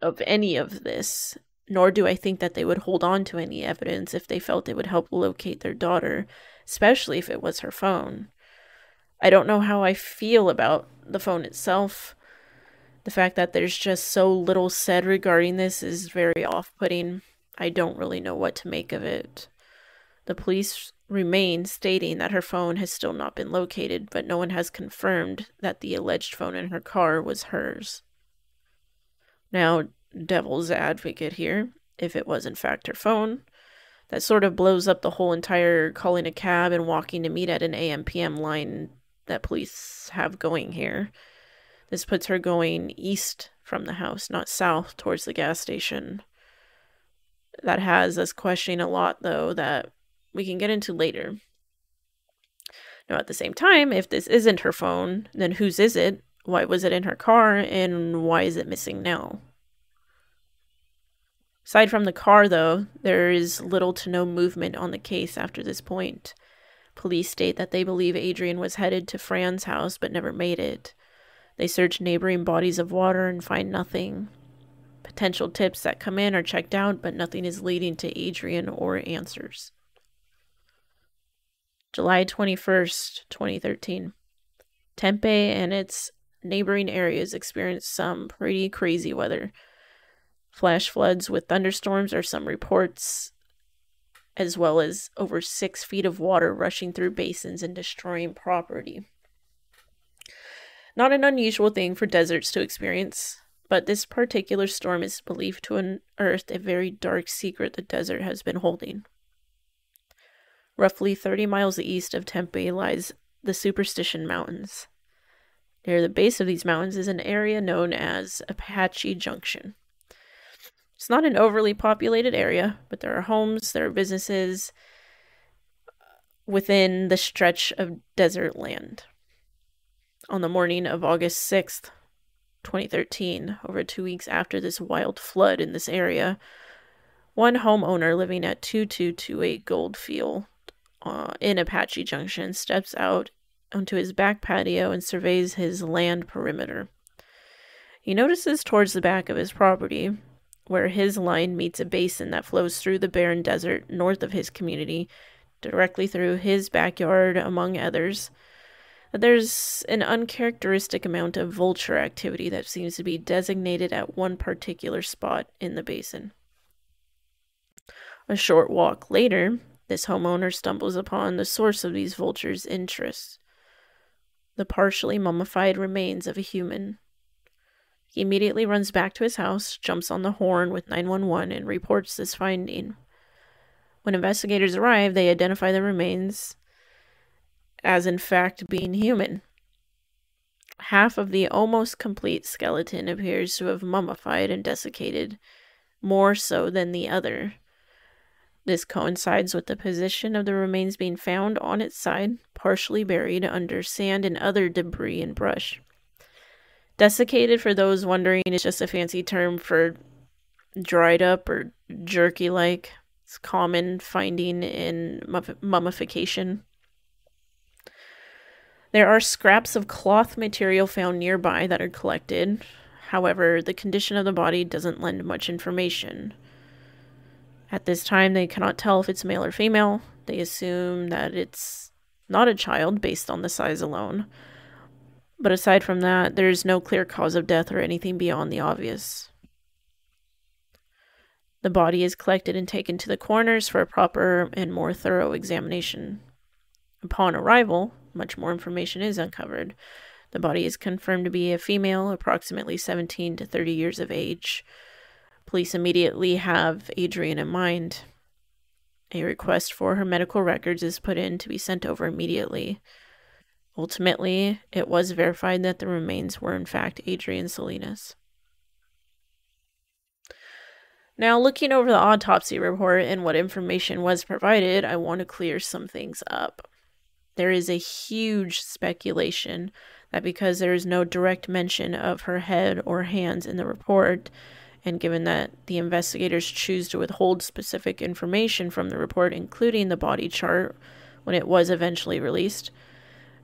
of any of this, nor do I think that they would hold on to any evidence if they felt it would help locate their daughter, especially if it was her phone. I don't know how I feel about the phone itself. The fact that there's just so little said regarding this is very off-putting. I don't really know what to make of it. The police remain stating that her phone has still not been located, but no one has confirmed that the alleged phone in her car was hers. Now, devil's advocate here, if it was in fact her phone, that sort of blows up the whole entire calling a cab and walking to meet at an AM/PM line that police have going here. This puts her going east from the house, not south towards the gas station. That has us questioning a lot, though, that we can get into later. Now, at the same time, if this isn't her phone, then whose is it? Why was it in her car, and why is it missing now? Aside from the car, though, there is little to no movement on the case after this point. Police state that they believe Adrian was headed to Fran's house but never made it. They search neighboring bodies of water and find nothing. Potential tips that come in are checked out, but nothing is leading to Adrian or answers. July 21st, 2013. Tempe and its neighboring areas experienced some pretty crazy weather. Flash floods with thunderstorms are some reports, as well as over 6 feet of water rushing through basins and destroying property. Not an unusual thing for deserts to experience, but this particular storm is believed to unearth a very dark secret the desert has been holding. Roughly 30 miles east of Tempe lies the Superstition Mountains. Near the base of these mountains is an area known as Apache Junction. It's not an overly populated area, but there are homes, there are businesses within the stretch of desert land. On the morning of August 6th, 2013, over 2 weeks after this wild flood in this area, one homeowner living at 2228 Goldfield in Apache Junction steps out onto his back patio and surveys his land perimeter. He notices towards the back of his property, where his line meets a basin that flows through the barren desert north of his community, directly through his backyard, among others, that there's an uncharacteristic amount of vulture activity that seems to be designated at one particular spot in the basin. A short walk later, this homeowner stumbles upon the source of these vultures' interests: the partially mummified remains of a human. He immediately runs back to his house, jumps on the horn with 911, and reports this finding. When investigators arrive, they identify the remains as in fact being human. Half of the almost complete skeleton appears to have mummified and desiccated, more so than the other. This coincides with the position of the remains being found on its side, partially buried under sand and other debris and brush. Desiccated, for those wondering, is just a fancy term for dried up or jerky-like. It's common finding in mummification. There are scraps of cloth material found nearby that are collected. However, the condition of the body doesn't lend much information. At this time, they cannot tell if it's male or female. They assume that it's not a child based on the size alone. But aside from that, there's no clear cause of death or anything beyond the obvious. The body is collected and taken to the coroners for a proper and more thorough examination. Upon arrival, much more information is uncovered. The body is confirmed to be a female, approximately 17 to 30 years of age. Police immediately have Adrian in mind. A request for her medical records is put in to be sent over immediately. Ultimately, it was verified that the remains were in fact Adrian Salinas. Now, looking over the autopsy report and what information was provided, I want to clear some things up. There is a huge speculation that because there is no direct mention of her head or hands in the report, and given that the investigators choose to withhold specific information from the report, including the body chart when it was eventually released,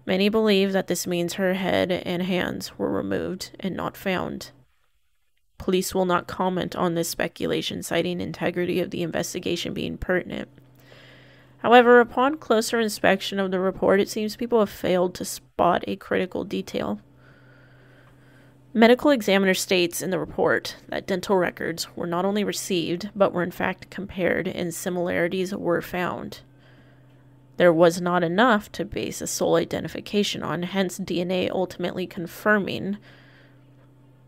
many believe that this means her head and hands were removed and not found. Police will not comment on this speculation, citing integrity of the investigation being pertinent. However, upon closer inspection of the report, it seems people have failed to spot a critical detail. Medical examiner states in the report that dental records were not only received, but were in fact compared, and similarities were found. There was not enough to base a sole identification on, hence DNA ultimately confirming.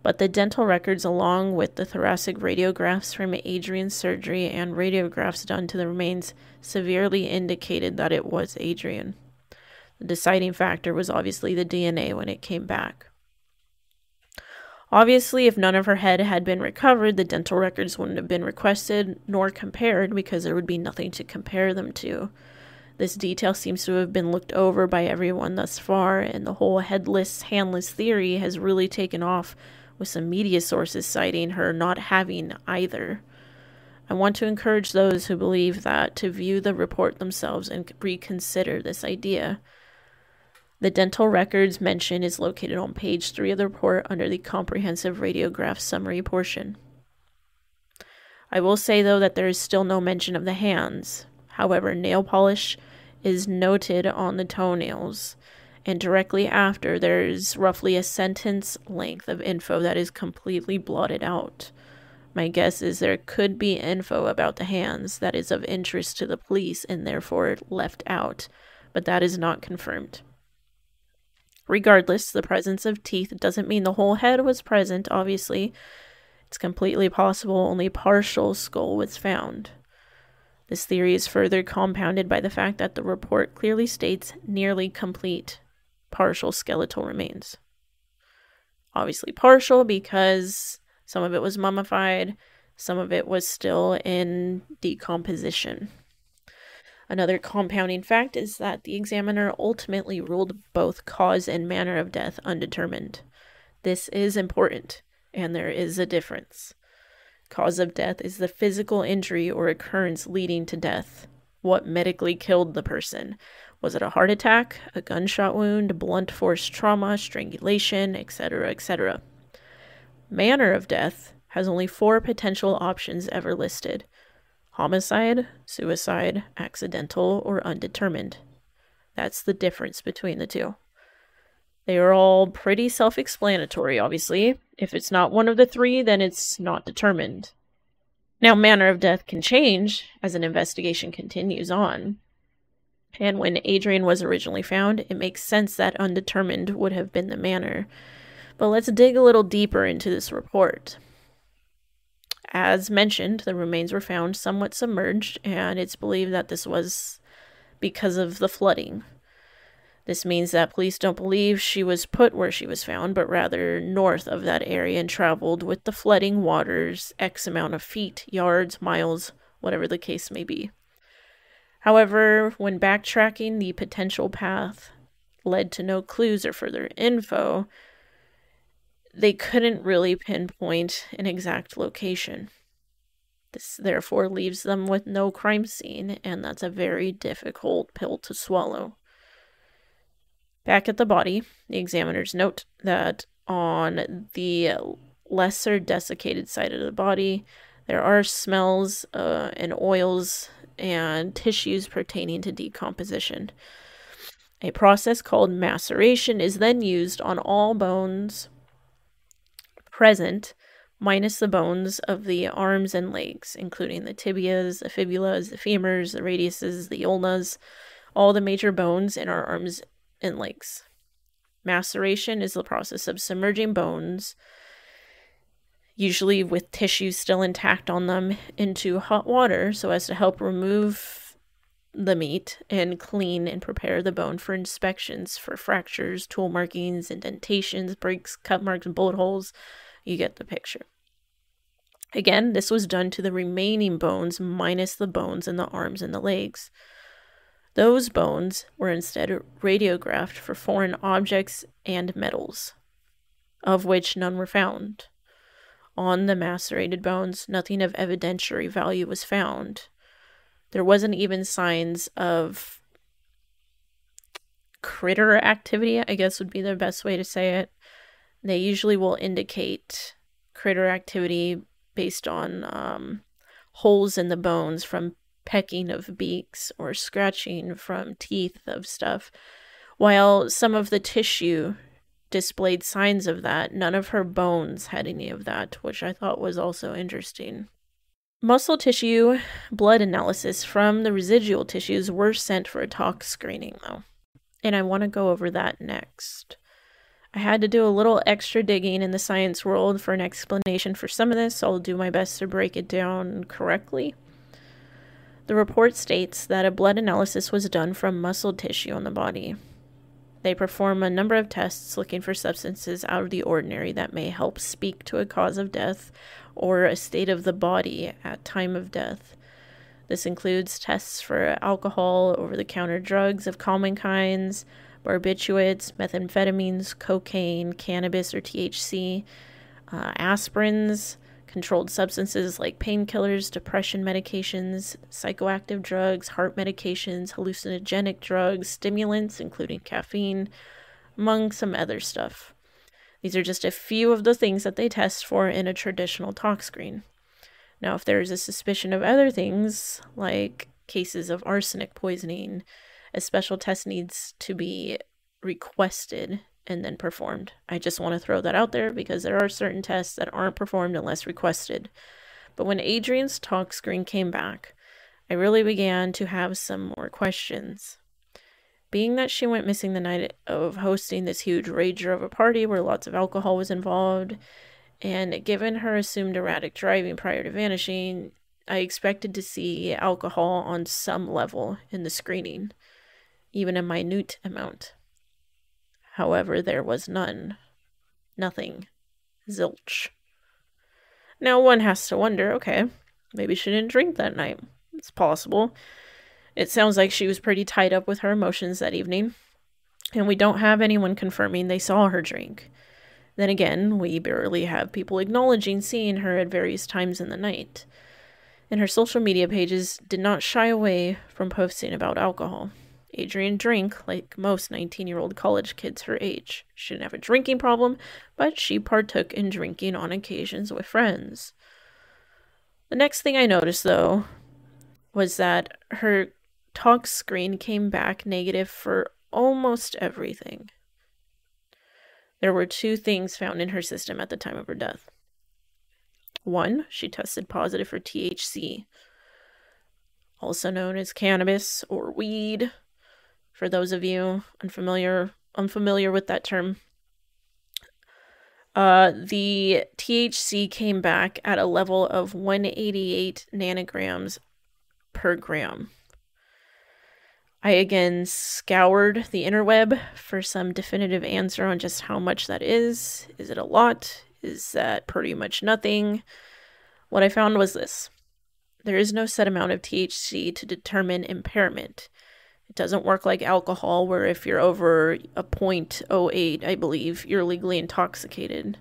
But the dental records, along with the thoracic radiographs from Adrian's surgery and radiographs done to the remains, severely indicated that it was Adrian. The deciding factor was obviously the DNA when it came back. Obviously, if none of her head had been recovered, the dental records wouldn't have been requested nor compared because there would be nothing to compare them to. This detail seems to have been looked over by everyone thus far, and the whole headless, handless theory has really taken off, with some media sources citing her not having either. I want to encourage those who believe that to view the report themselves and reconsider this idea. The dental records mentioned is located on page 3 of the report under the comprehensive radiograph summary portion. I will say, though, that there is still no mention of the hands. However, nail polish is noted on the toenails, and directly after, there's roughly a sentence length of info that is completely blotted out. My guess is there could be info about the hands that is of interest to the police and therefore left out, but that is not confirmed. Regardless, the presence of teeth doesn't mean the whole head was present, obviously. It's completely possible only partial skull was found. This theory is further compounded by the fact that the report clearly states nearly complete partial skeletal remains. Obviously partial because some of it was mummified, some of it was still in decomposition. Another compounding fact is that the examiner ultimately ruled both cause and manner of death undetermined. This is important, and there is a difference. Cause of death is the physical injury or occurrence leading to death. What medically killed the person? Was it a heart attack, a gunshot wound, blunt force trauma, strangulation, etc., etc.? Manner of death has only 4 potential options ever listed: homicide, suicide, accidental, or undetermined. That's the difference between the two. They are all pretty self-explanatory, obviously. If it's not one of the 3, then it's not determined. Now, manner of death can change as an investigation continues on. And when Adrian was originally found, it makes sense that undetermined would have been the manner. But let's dig a little deeper into this report. As mentioned, the remains were found somewhat submerged, and it's believed that this was because of the flooding. This means that police don't believe she was put where she was found, but rather north of that area and traveled with the flooding waters X amount of feet, yards, miles, whatever the case may be. However, when backtracking, the potential path led to no clues or further info. They couldn't really pinpoint an exact location. This therefore leaves them with no crime scene, and that's a very difficult pill to swallow. Back at the body, the examiners note that on the lesser desiccated side of the body, there are smells and oils and tissues pertaining to decomposition. A process called maceration is then used on all bones present, minus the bones of the arms and legs, including the tibias, the fibulas, the femurs, the radiuses, the ulnas, all the major bones in our arms and legs. Maceration is the process of submerging bones, usually with tissues still intact on them, into hot water so as to help remove the meat and clean and prepare the bone for inspections for fractures, tool markings, indentations, breaks, cut marks, and bullet holes. You get the picture. Again, this was done to the remaining bones minus the bones in the arms and the legs. Those bones were instead radiographed for foreign objects and metals, of which none were found. On the macerated bones, nothing of evidentiary value was found. There wasn't even signs of critter activity, I guess would be the best way to say it. They usually will indicate critter activity based on holes in the bones from pecking of beaks or scratching from teeth of stuff. While some of the tissue displayed signs of that, none of her bones had any of that, which I thought was also interesting. Muscle tissue blood analysis from the residual tissues were sent for a tox screening, though. And I want to go over that next. I had to do a little extra digging in the science world for an explanation for some of this, so I'll do my best to break it down correctly. The report states that a blood analysis was done from muscle tissue on the body. They perform a number of tests looking for substances out of the ordinary that may help speak to a cause of death or a state of the body at time of death. This includes tests for alcohol, over-the-counter drugs of common kinds, barbiturates, methamphetamines, cocaine, cannabis or THC, aspirins, controlled substances like painkillers, depression medications, psychoactive drugs, heart medications, hallucinogenic drugs, stimulants, including caffeine, among some other stuff. These are just a few of the things that they test for in a traditional tox screen. Now, if there is a suspicion of other things, like cases of arsenic poisoning, a special test needs to be requested and then performed. I just want to throw that out there because there are certain tests that aren't performed unless requested. But when Adrian's tox screen came back, I really began to have some more questions. Being that she went missing the night of hosting this huge rager of a party where lots of alcohol was involved, and given her assumed erratic driving prior to vanishing, I expected to see alcohol on some level in the screening, even a minute amount. However, there was none. Nothing. Zilch. Now one has to wonder, okay, maybe she didn't drink that night. It's possible. It sounds like she was pretty tied up with her emotions that evening, and we don't have anyone confirming they saw her drink. Then again, we barely have people acknowledging seeing her at various times in the night. And her social media pages did not shy away from posting about alcohol. Adrian drank like most 19-year-old college kids her age. She didn't have a drinking problem, but she partook in drinking on occasions with friends. The next thing I noticed, though, was that her tox screen came back negative for almost everything. There were two things found in her system at the time of her death. One, she tested positive for THC, also known as cannabis or weed, for those of you unfamiliar with that term. The THC came back at a level of 188 nanograms per gram. I again scoured the interweb for some definitive answer on just how much that is. Is it a lot? Is that pretty much nothing? What I found was this. There is no set amount of THC to determine impairment. It doesn't work like alcohol, where if you're over a 0.08, I believe, you're legally intoxicated.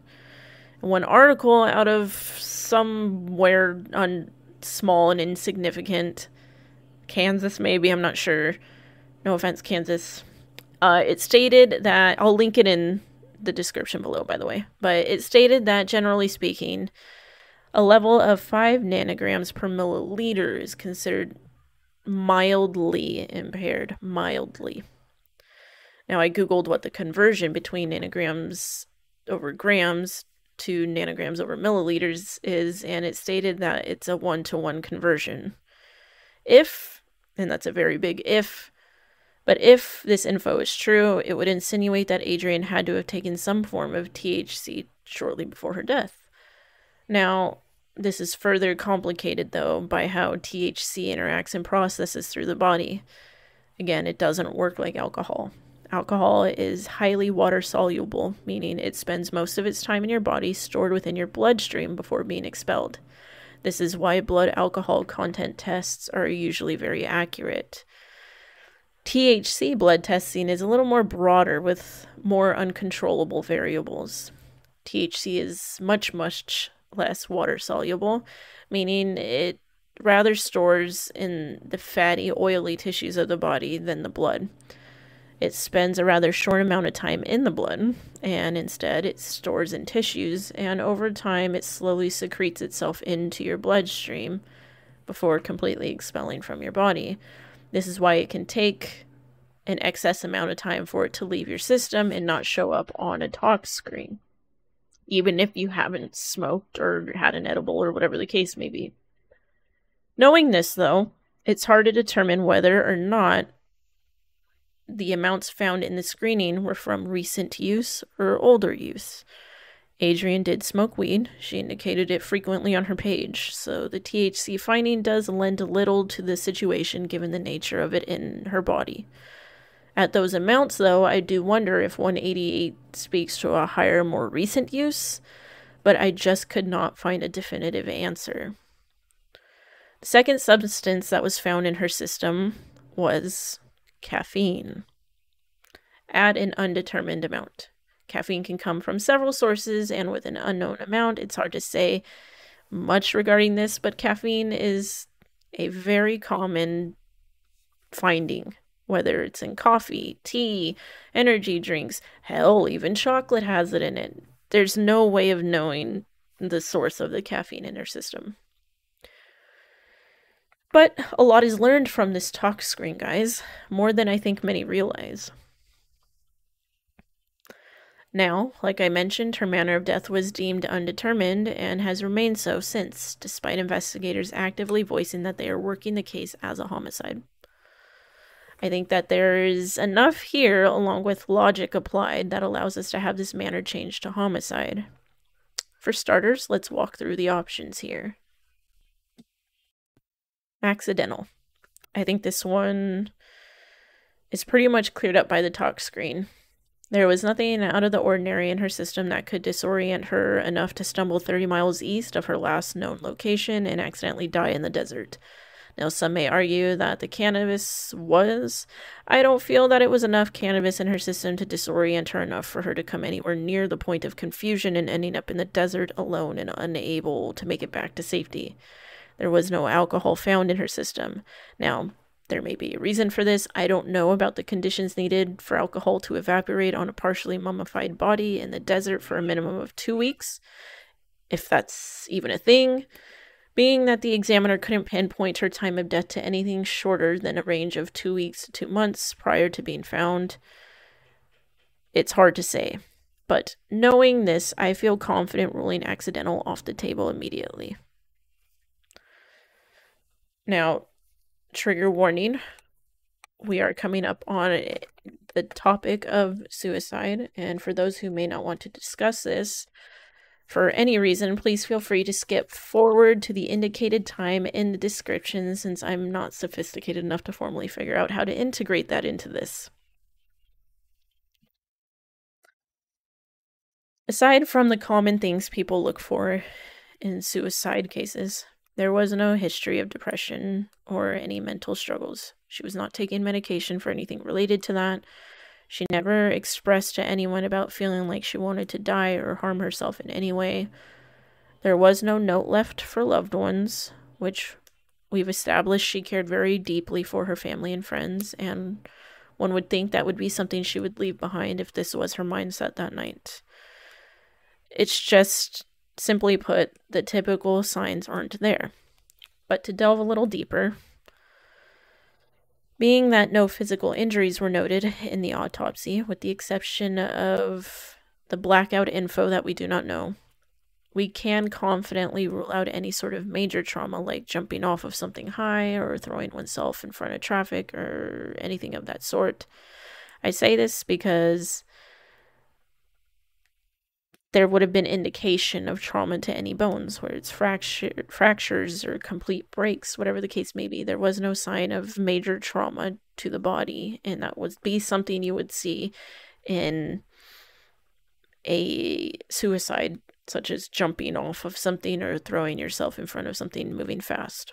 One article out of somewhere on small and insignificant Kansas, maybe, I'm not sure. No offense, Kansas. It stated that, I'll link it in the description below, by the way, but it stated that, generally speaking, a level of 5 nanograms per milliliter is considered mildly impaired. Mildly. Now, I googled what the conversion between nanograms over grams to nanograms over milliliters is, and it stated that it's a 1-to-1 conversion. If, and that's a very big if, but if this info is true, it would insinuate that Adrian had to have taken some form of THC shortly before her death. Now, this is further complicated, though, by how THC interacts and processes through the body. Again, it doesn't work like alcohol. Alcohol is highly water-soluble, meaning it spends most of its time in your body stored within your bloodstream before being expelled. This is why blood alcohol content tests are usually very accurate. THC blood testing is a little more broader with more uncontrollable variables. THC is much less water soluble, meaning it rather stores in the fatty, oily tissues of the body than the blood. It spends a rather short amount of time in the blood, and instead it stores in tissues, and over time it slowly secretes itself into your bloodstream before completely expelling from your body. This is why it can take an excess amount of time for it to leave your system and not show up on a tox screen, even if you haven't smoked or had an edible or whatever the case may be. Knowing this, though, it's hard to determine whether or not the amounts found in the screening were from recent use or older use. Adrian did smoke weed. She indicated it frequently on her page, so the THC finding does lend a little to the situation given the nature of it in her body. At those amounts, though, I do wonder if 188 speaks to a higher, more recent use, but I just could not find a definitive answer. The second substance that was found in her system was caffeine, at an undetermined amount. Caffeine can come from several sources, and with an unknown amount, it's hard to say. much regarding this, but caffeine is a very common finding, whether it's in coffee, tea, energy drinks, hell, even chocolate has it in it. There's no way of knowing the source of the caffeine in her system. But a lot is learned from this tox screen, guys, more than I think many realize. Now, like I mentioned, her manner of death was deemed undetermined and has remained so since, despite investigators actively voicing that they are working the case as a homicide. I think that there is enough here, along with logic applied, that allows us to have this manner changed to homicide. For starters, let's walk through the options here. Accidental. I think this one is pretty much cleared up by the tox screen. There was nothing out of the ordinary in her system that could disorient her enough to stumble 30 miles east of her last known location and accidentally die in the desert. Now, some may argue that the cannabis was. I don't feel that it was enough cannabis in her system to disorient her enough for her to come anywhere near the point of confusion and ending up in the desert alone and unable to make it back to safety. There was no alcohol found in her system. Now, there may be a reason for this. I don't know about the conditions needed for alcohol to evaporate on a partially mummified body in the desert for a minimum of 2 weeks, if that's even a thing. Being that the examiner couldn't pinpoint her time of death to anything shorter than a range of 2 weeks to 2 months prior to being found, it's hard to say. But knowing this, I feel confident ruling accidental off the table immediately. Now, trigger warning. We are coming up on the topic of suicide, and for those who may not want to discuss this, for any reason, please feel free to skip forward to the indicated time in the description, since I'm not sophisticated enough to formally figure out how to integrate that into this. Aside from the common things people look for in suicide cases, there was no history of depression or any mental struggles. She was not taking medication for anything related to that. She never expressed to anyone about feeling like she wanted to die or harm herself in any way. There was no note left for loved ones, which we've established she cared very deeply for her family and friends, and one would think that would be something she would leave behind if this was her mindset that night. It's just, simply put, the typical signs aren't there. But to delve a little deeper, being that no physical injuries were noted in the autopsy, with the exception of the blackout info that we do not know, we can confidently rule out any sort of major trauma like jumping off of something high or throwing oneself in front of traffic or anything of that sort. I say this because there would have been indication of trauma to any bones, where it's fractures or complete breaks, whatever the case may be. There was no sign of major trauma to the body, and that would be something you would see in a suicide, such as jumping off of something or throwing yourself in front of something moving fast.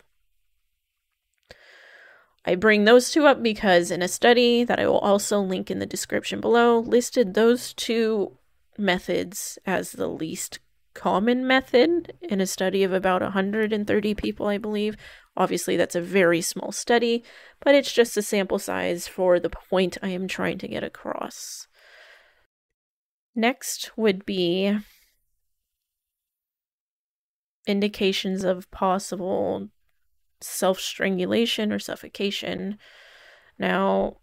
I bring those two up because in a study that I will also link in the description below, listed those two methods as the least common method in a study of about 130 people, I believe. Obviously, that's a very small study, but it's just a sample size for the point I am trying to get across. Next would be indications of possible self-strangulation or suffocation. Now,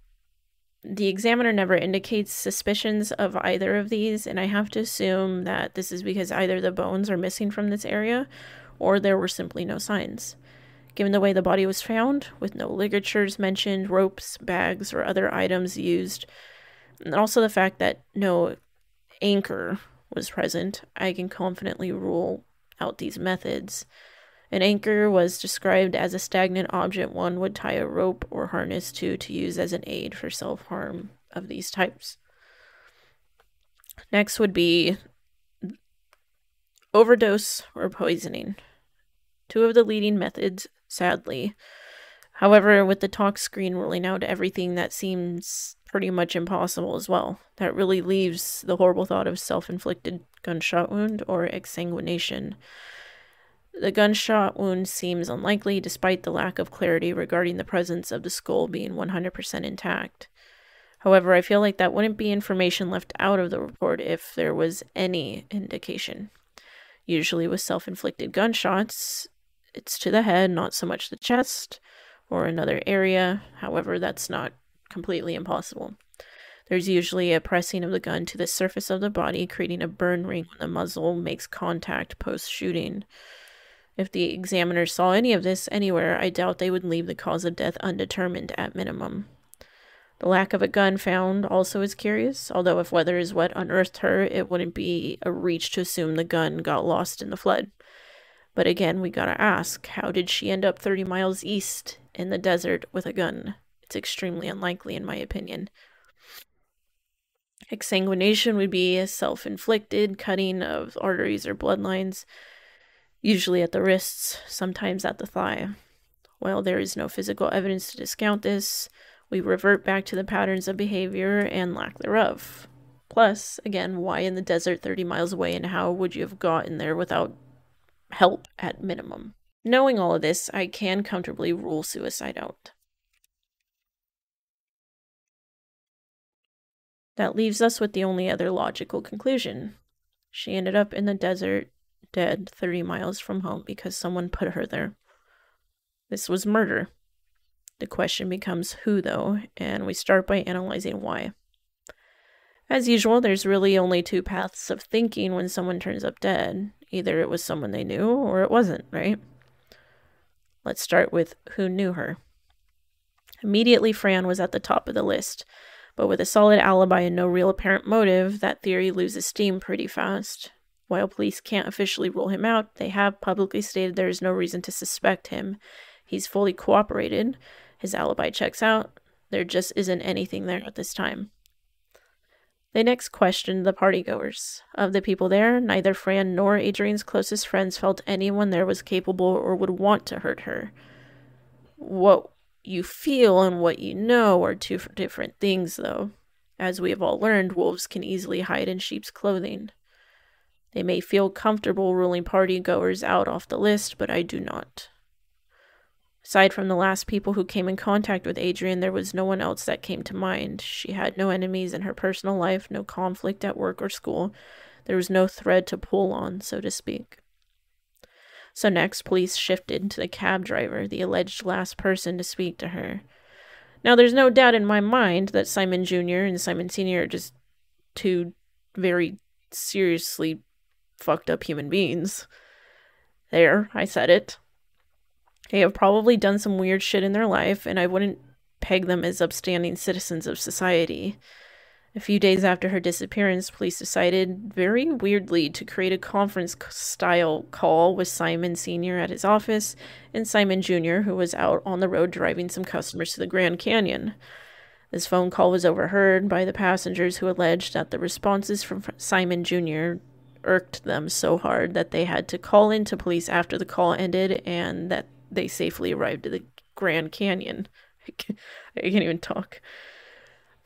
the examiner never indicates suspicions of either of these, and I have to assume that this is because either the bones are missing from this area or there were simply no signs. Given the way the body was found, with no ligatures mentioned, ropes, bags, or other items used, and also the fact that no anchor was present, I can confidently rule out these methods. An anchor was described as a stagnant object one would tie a rope or harness to use as an aid for self-harm of these types. Next would be overdose or poisoning. Two of the leading methods, sadly. However, with the tox screen ruling out everything, that seems pretty much impossible as well. That really leaves the horrible thought of self-inflicted gunshot wound or exsanguination. The gunshot wound seems unlikely despite the lack of clarity regarding the presence of the skull being 100% intact. However, I feel like that wouldn't be information left out of the report if there was any indication. Usually with self-inflicted gunshots, it's to the head, not so much the chest or another area. However, that's not completely impossible. There's usually a pressing of the gun to the surface of the body, creating a burn ring when the muzzle makes contact post-shooting. If the examiner saw any of this anywhere, I doubt they would leave the cause of death undetermined at minimum. The lack of a gun found also is curious, although if weather is what unearthed her, it wouldn't be a reach to assume the gun got lost in the flood. But again, we gotta ask, how did she end up 30 miles east in the desert with a gun? It's extremely unlikely in my opinion. Exsanguination would be a self-inflicted cutting of arteries or bloodlines, usually at the wrists, sometimes at the thigh. While there is no physical evidence to discount this, we revert back to the patterns of behavior and lack thereof. Plus, again, why in the desert 30 miles away, and how would you have gotten there without help at minimum? Knowing all of this, I can comfortably rule suicide out. That leaves us with the only other logical conclusion. She ended up in the desert, dead 30 miles from home because someone put her there. This was murder. The question becomes who, though, and we start by analyzing why. As usual, there's really only two paths of thinking when someone turns up dead. Either it was someone they knew, or it wasn't, right? Let's start with who knew her. Immediately, Fran was at the top of the list, but with a solid alibi and no real apparent motive, that theory loses steam pretty fast. While police can't officially rule him out, they have publicly stated there is no reason to suspect him. He's fully cooperated. His alibi checks out. There just isn't anything there at this time. They next questioned the partygoers. Of the people there, neither Fran nor Adrian's closest friends felt anyone there was capable or would want to hurt her. What you feel and what you know are two different things, though. As we have all learned, wolves can easily hide in sheep's clothing. They may feel comfortable ruling partygoers out off the list, but I do not. Aside from the last people who came in contact with Adrian, there was no one else that came to mind. She had no enemies in her personal life, no conflict at work or school. There was no thread to pull on, so to speak. So next, police shifted to the cab driver, the alleged last person to speak to her. Now, there's no doubt in my mind that Simon Jr. and Simon Sr. are just two very seriously fucked up human beings. There, I said it. They have probably done some weird shit in their life, and I wouldn't peg them as upstanding citizens of society. A few days after her disappearance, police decided, very weirdly, to create a conference-style call with Simon Sr. at his office and Simon Jr., who was out on the road driving some customers to the Grand Canyon. This phone call was overheard by the passengers, who alleged that the responses from Simon Jr. irked them so hard that they had to call into police after the call ended and that they safely arrived at the Grand Canyon. I can't even talk.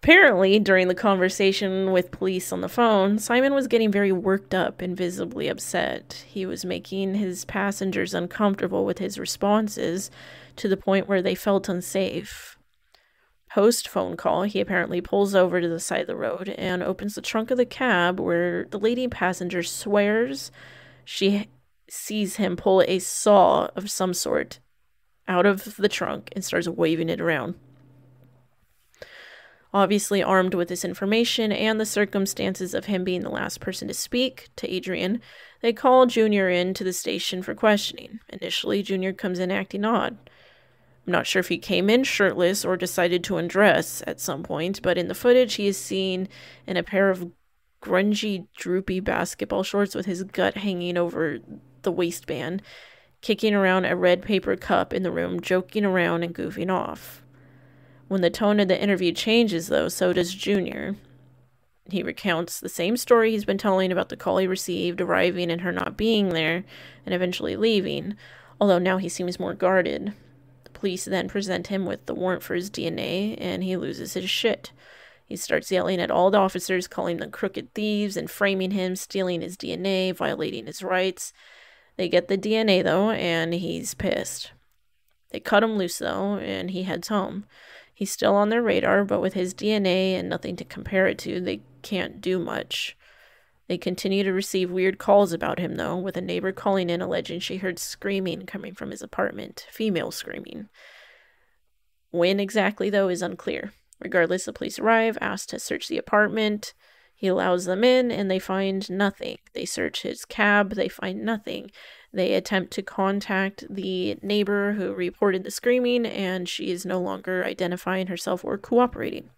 Apparently, during the conversation with police on the phone, Simon was getting very worked up and visibly upset. He was making his passengers uncomfortable with his responses to the point where they felt unsafe. Post-phone call, he apparently pulls over to the side of the road and opens the trunk of the cab, where the lady passenger swears she sees him pull a saw of some sort out of the trunk and starts waving it around. Obviously armed with this information and the circumstances of him being the last person to speak to Adrian, they call Junior in to the station for questioning. Initially, Junior comes in acting odd. I'm not sure if he came in shirtless or decided to undress at some point, but in the footage he is seen in a pair of grungy, droopy basketball shorts with his gut hanging over the waistband, kicking around a red paper cup in the room, joking around and goofing off. When the tone of the interview changes, though, so does Junior. He recounts the same story he's been telling about the call he received, arriving and her not being there, and eventually leaving, although now he seems more guarded. The police then present him with the warrant for his DNA, and he loses his shit. He starts yelling at all the officers, calling them crooked thieves and framing him, stealing his DNA, violating his rights. They get the DNA, though, and he's pissed. They cut him loose, though, and he heads home. He's still on their radar, but with his DNA and nothing to compare it to, they can't do much. They continue to receive weird calls about him, though, with a neighbor calling in alleging she heard screaming coming from his apartment, female screaming. When exactly, though, is unclear. Regardless, the police arrive, asked to search the apartment. He allows them in, and they find nothing. They search his cab, they find nothing. They attempt to contact the neighbor who reported the screaming, and she is no longer identifying herself or cooperating.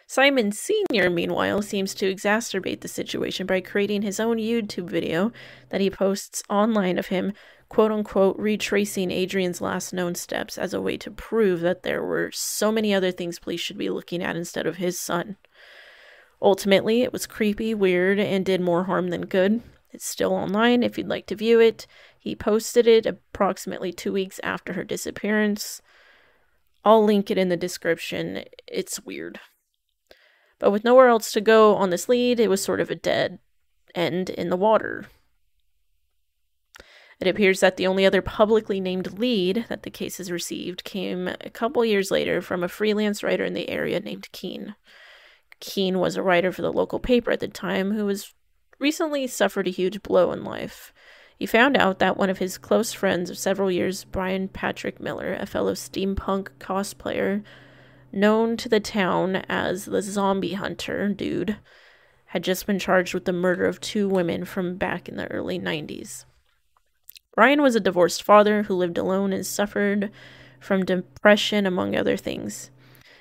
Simon Sr., meanwhile, seems to exacerbate the situation by creating his own YouTube video that he posts online of him, quote-unquote, retracing Adrian's last known steps as a way to prove that there were so many other things police should be looking at instead of his son. Ultimately, it was creepy, weird, and did more harm than good. It's still online if you'd like to view it. He posted it approximately 2 weeks after her disappearance. I'll link it in the description. It's weird. But with nowhere else to go on this lead, it was sort of a dead end in the water. It appears that the only other publicly named lead that the case has received came a couple years later from a freelance writer in the area named Keene. Keene was a writer for the local paper at the time who was recently suffered a huge blow in life. He found out that one of his close friends of several years, Brian Patrick Miller, a fellow steampunk cosplayer, known to the town as the Zombie Hunter dude, had just been charged with the murder of 2 women from back in the early 90s. Brian was a divorced father who lived alone and suffered from depression, among other things.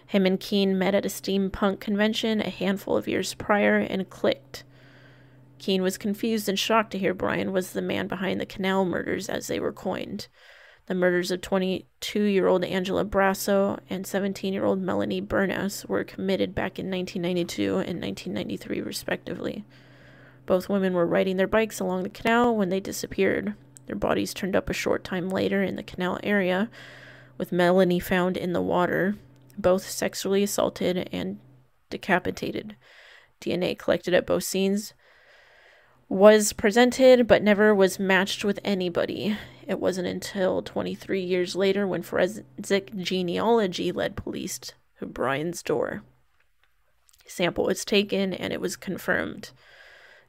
Him and Keene met at a steampunk convention a handful of years prior and clicked. Keene was confused and shocked to hear Brian was the man behind the Canal murders, as they were coined. The murders of 22-year-old Angela Brasso and 17-year-old Melanie Bernas were committed back in 1992 and 1993, respectively. Both women were riding their bikes along the canal when they disappeared. Their bodies turned up a short time later in the canal area, with Melanie found in the water, both sexually assaulted and decapitated. DNA collected at both scenes was presented, but never was matched with anybody. It wasn't until 23 years later when forensic genealogy led police to Brian's door. A sample was taken, and it was confirmed.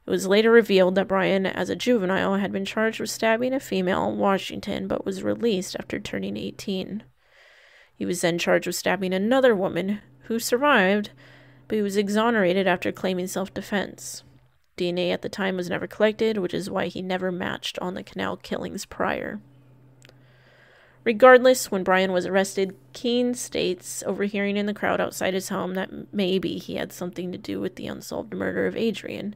It was later revealed that Brian, as a juvenile, had been charged with stabbing a female in Washington, but was released after turning 18. He was then charged with stabbing another woman, who survived, but he was exonerated after claiming self-defense. DNA at the time was never collected, which is why he never matched on the canal killings prior. Regardless, when Brian was arrested, Keene states, overhearing in the crowd outside his home, that maybe he had something to do with the unsolved murder of Adrian.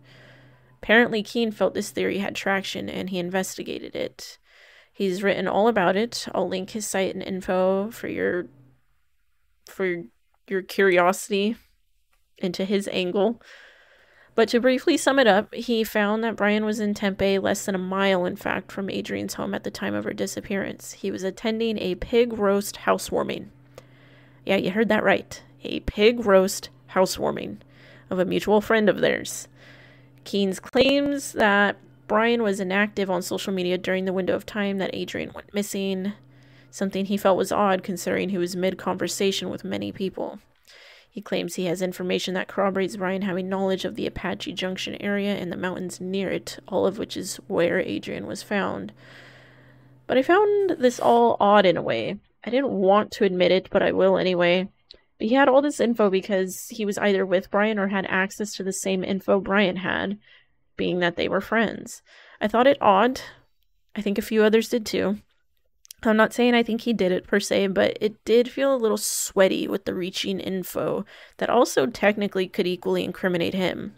Apparently, Keene felt this theory had traction, and he investigated it. He's written all about it. I'll link his site and info for your curiosity into his angle. But to briefly sum it up, he found that Brian was in Tempe, less than a mile, in fact, from Adrian's home at the time of her disappearance. He was attending a pig roast housewarming. Yeah, you heard that right. A pig roast housewarming of a mutual friend of theirs. Keene's claims that Brian was inactive on social media during the window of time that Adrian went missing, something he felt was odd considering he was mid-conversation with many people. He claims he has information that corroborates Brian having knowledge of the Apache Junction area and the mountains near it, all of which is where Adrian was found. But I found this all odd in a way. I didn't want to admit it, but I will anyway. But he had all this info because he was either with Brian or had access to the same info Brian had, being that they were friends. I thought it odd. I think a few others did too. I'm not saying I think he did it per se, but it did feel a little sweaty with the reaching info that also technically could equally incriminate him.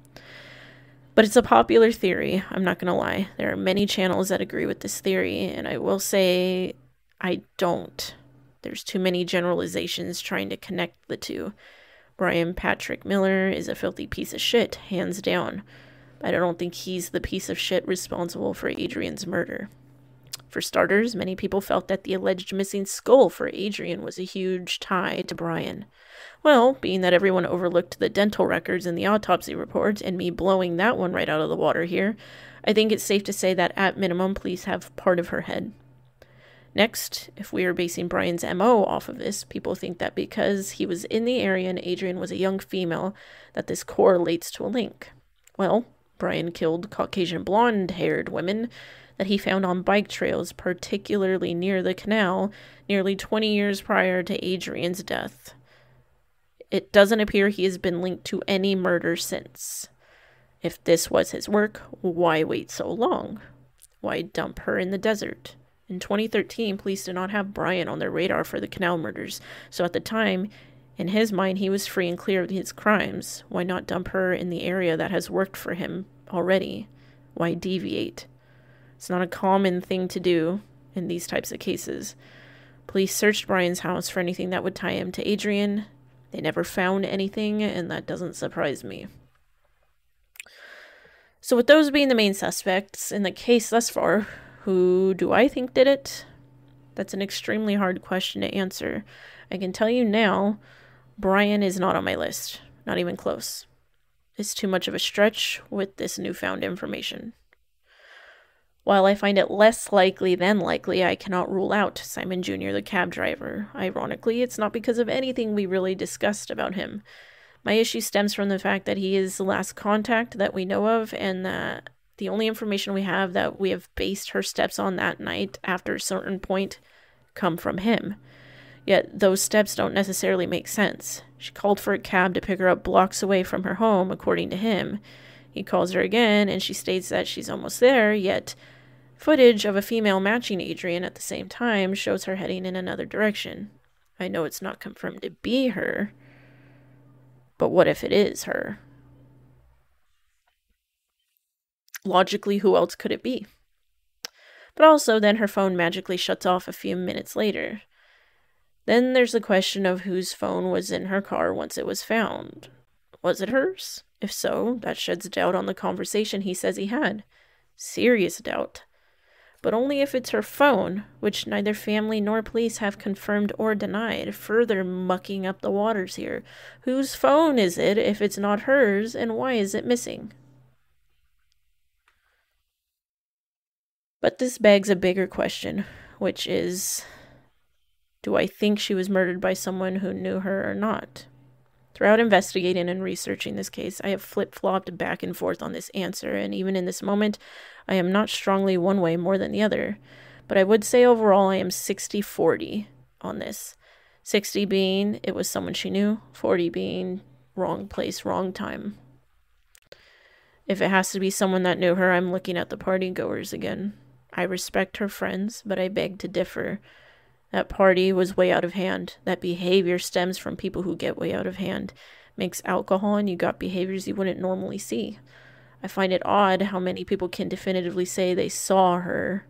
But it's a popular theory, I'm not going to lie. There are many channels that agree with this theory, and I will say I don't. There's too many generalizations trying to connect the two. Brian Patrick Miller is a filthy piece of shit, hands down. But I don't think he's the piece of shit responsible for Adrian's murder. For starters, many people felt that the alleged missing skull for Adrian was a huge tie to Brian. Well, being that everyone overlooked the dental records in the autopsy report, and me blowing that one right out of the water here, I think it's safe to say that at minimum, police have part of her head. Next, if we are basing Brian's MO off of this, people think that because he was in the area and Adrian was a young female, that this correlates to a link. Well, Brian killed Caucasian blonde-haired women that he found on bike trails, particularly near the canal, nearly 20 years prior to Adrian's death. It doesn't appear he has been linked to any murder since. If this was his work, why wait so long? Why dump her in the desert? In 2013, police did not have Brian on their radar for the canal murders, so at the time, in his mind, he was free and clear of his crimes. Why not dump her in the area that has worked for him already? Why deviate? It's not a common thing to do in these types of cases. Police searched Brian's house for anything that would tie him to Adrian. They never found anything, and that doesn't surprise me. So with those being the main suspects in the case thus far, who do I think did it? That's an extremely hard question to answer. I can tell you now, Brian is not on my list. Not even close. It's too much of a stretch with this newfound information. While I find it less likely than likely, I cannot rule out Simon Jr., the cab driver. Ironically, it's not because of anything we really discussed about him. My issue stems from the fact that he is the last contact that we know of, and that the only information we have that we have based her steps on that night after a certain point come from him. Yet those steps don't necessarily make sense. She called for a cab to pick her up blocks away from her home, according to him. He calls her again, and she states that she's almost there, yet footage of a female matching Adrian at the same time shows her heading in another direction. I know it's not confirmed to be her, but what if it is her? Logically, who else could it be? But also, then her phone magically shuts off a few minutes later. Then there's the question of whose phone was in her car once it was found. Was it hers? If so, that sheds doubt on the conversation he says he had. Serious doubt. But only if it's her phone, which neither family nor police have confirmed or denied, further mucking up the waters here. Whose phone is it if it's not hers, and why is it missing? But this begs a bigger question, which is, do I think she was murdered by someone who knew her or not? Throughout investigating and researching this case, I have flip-flopped back and forth on this answer, and even in this moment, I am not strongly one way more than the other. But I would say overall I am 60-40 on this. 60 being it was someone she knew, 40 being wrong place, wrong time. If it has to be someone that knew her, I'm looking at the party goers again. I respect her friends, but I beg to differ. That party was way out of hand. That behavior stems from people who get way out of hand. Mix alcohol and you got behaviors you wouldn't normally see. I find it odd how many people can definitively say they saw her,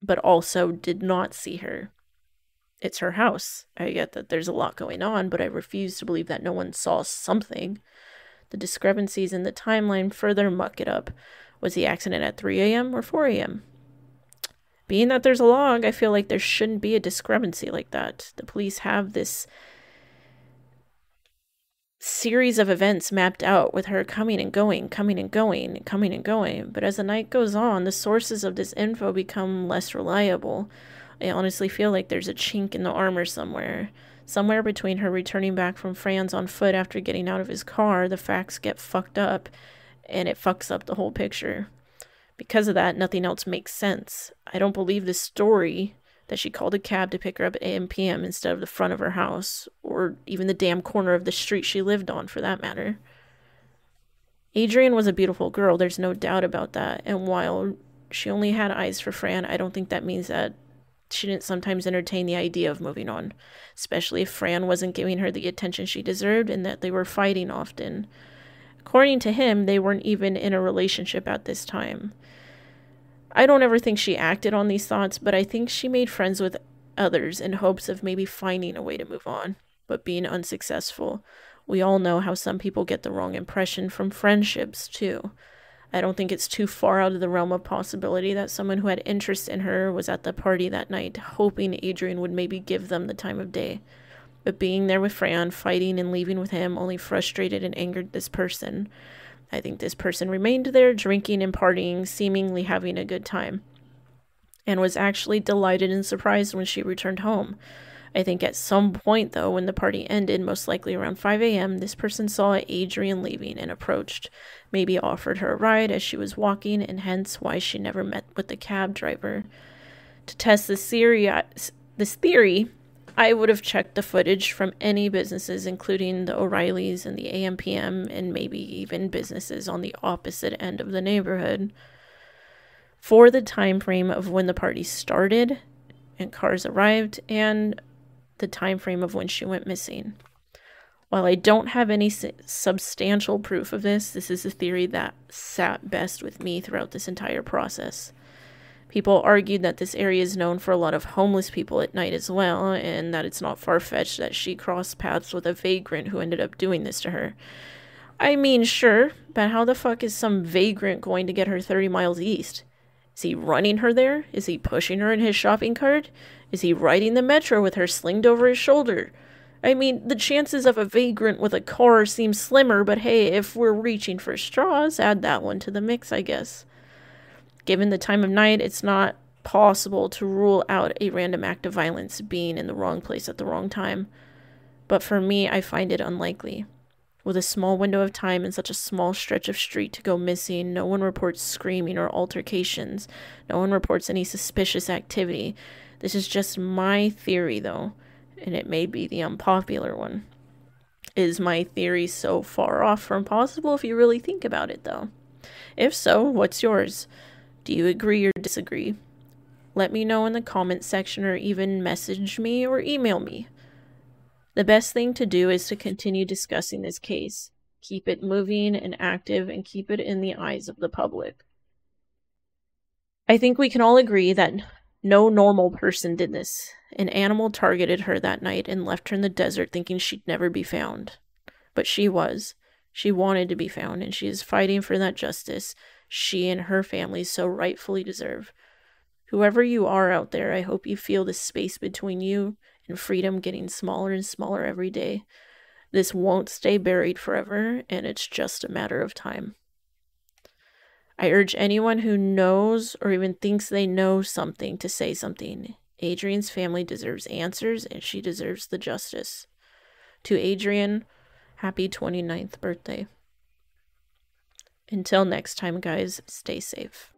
but also did not see her. It's her house. I get that there's a lot going on, but I refuse to believe that no one saw something. The discrepancies in the timeline further muck it up. Was the accident at 3 a.m. or 4 a.m.? Being that there's a log, I feel like there shouldn't be a discrepancy like that. The police have this series of events mapped out with her coming and going, coming and going, coming and going. But as the night goes on, the sources of this info become less reliable. I honestly feel like there's a chink in the armor somewhere. Somewhere between her returning back from France on foot after getting out of his car, the facts get fucked up, and it fucks up the whole picture. Because of that, nothing else makes sense. I don't believe the story that she called a cab to pick her up at AM PM instead of the front of her house, or even the damn corner of the street she lived on, for that matter. Adrian was a beautiful girl, there's no doubt about that, and while she only had eyes for Fran, I don't think that means that she didn't sometimes entertain the idea of moving on, especially if Fran wasn't giving her the attention she deserved and that they were fighting often. According to him, they weren't even in a relationship at this time. I don't ever think she acted on these thoughts, but I think she made friends with others in hopes of maybe finding a way to move on, but being unsuccessful. We all know how some people get the wrong impression from friendships, too. I don't think it's too far out of the realm of possibility that someone who had interest in her was at the party that night, hoping Adrian would maybe give them the time of day. But being there with Fran, fighting and leaving with him, only frustrated and angered this person. I think this person remained there, drinking and partying, seemingly having a good time, and was actually delighted and surprised when she returned home. I think at some point, though, when the party ended, most likely around 5 a.m., this person saw Adrian leaving and approached, maybe offered her a ride as she was walking, and hence why she never met with the cab driver. To test this theory, I would have checked the footage from any businesses, including the O'Reillys and the AMPM, and maybe even businesses on the opposite end of the neighborhood, for the time frame of when the party started and cars arrived, and the time frame of when she went missing. While I don't have any substantial proof of this is a theory that sat best with me throughout this entire process. People argued that this area is known for a lot of homeless people at night as well, and that it's not far-fetched that she crossed paths with a vagrant who ended up doing this to her. I mean, sure, but how the fuck is some vagrant going to get her 30 miles east? Is he running her there? Is he pushing her in his shopping cart? Is he riding the metro with her slinged over his shoulder? I mean, the chances of a vagrant with a car seem slimmer, but hey, if we're reaching for straws, add that one to the mix, I guess. Given the time of night, it's not possible to rule out a random act of violence being in the wrong place at the wrong time. But for me, I find it unlikely. With a small window of time and such a small stretch of street to go missing, no one reports screaming or altercations. No one reports any suspicious activity. This is just my theory, though, and it may be the unpopular one. Is my theory so far off from possible if you really think about it, though? If so, what's yours? Do you agree or disagree? Let me know in the comments section, or even message me or email me. The best thing to do is to continue discussing this case. Keep it moving and active, and keep it in the eyes of the public. I think we can all agree that no normal person did this. An animal targeted her that night and left her in the desert thinking she'd never be found. But she was. She wanted to be found, and she is fighting for that justice she and her family so rightfully deserve. Whoever you are out there, I hope you feel the space between you and freedom getting smaller and smaller every day. This won't stay buried forever, and it's just a matter of time. I urge anyone who knows or even thinks they know something to say something. Adrian's family deserves answers, and she deserves the justice. To Adrian, happy 29th birthday. Until next time, guys, stay safe.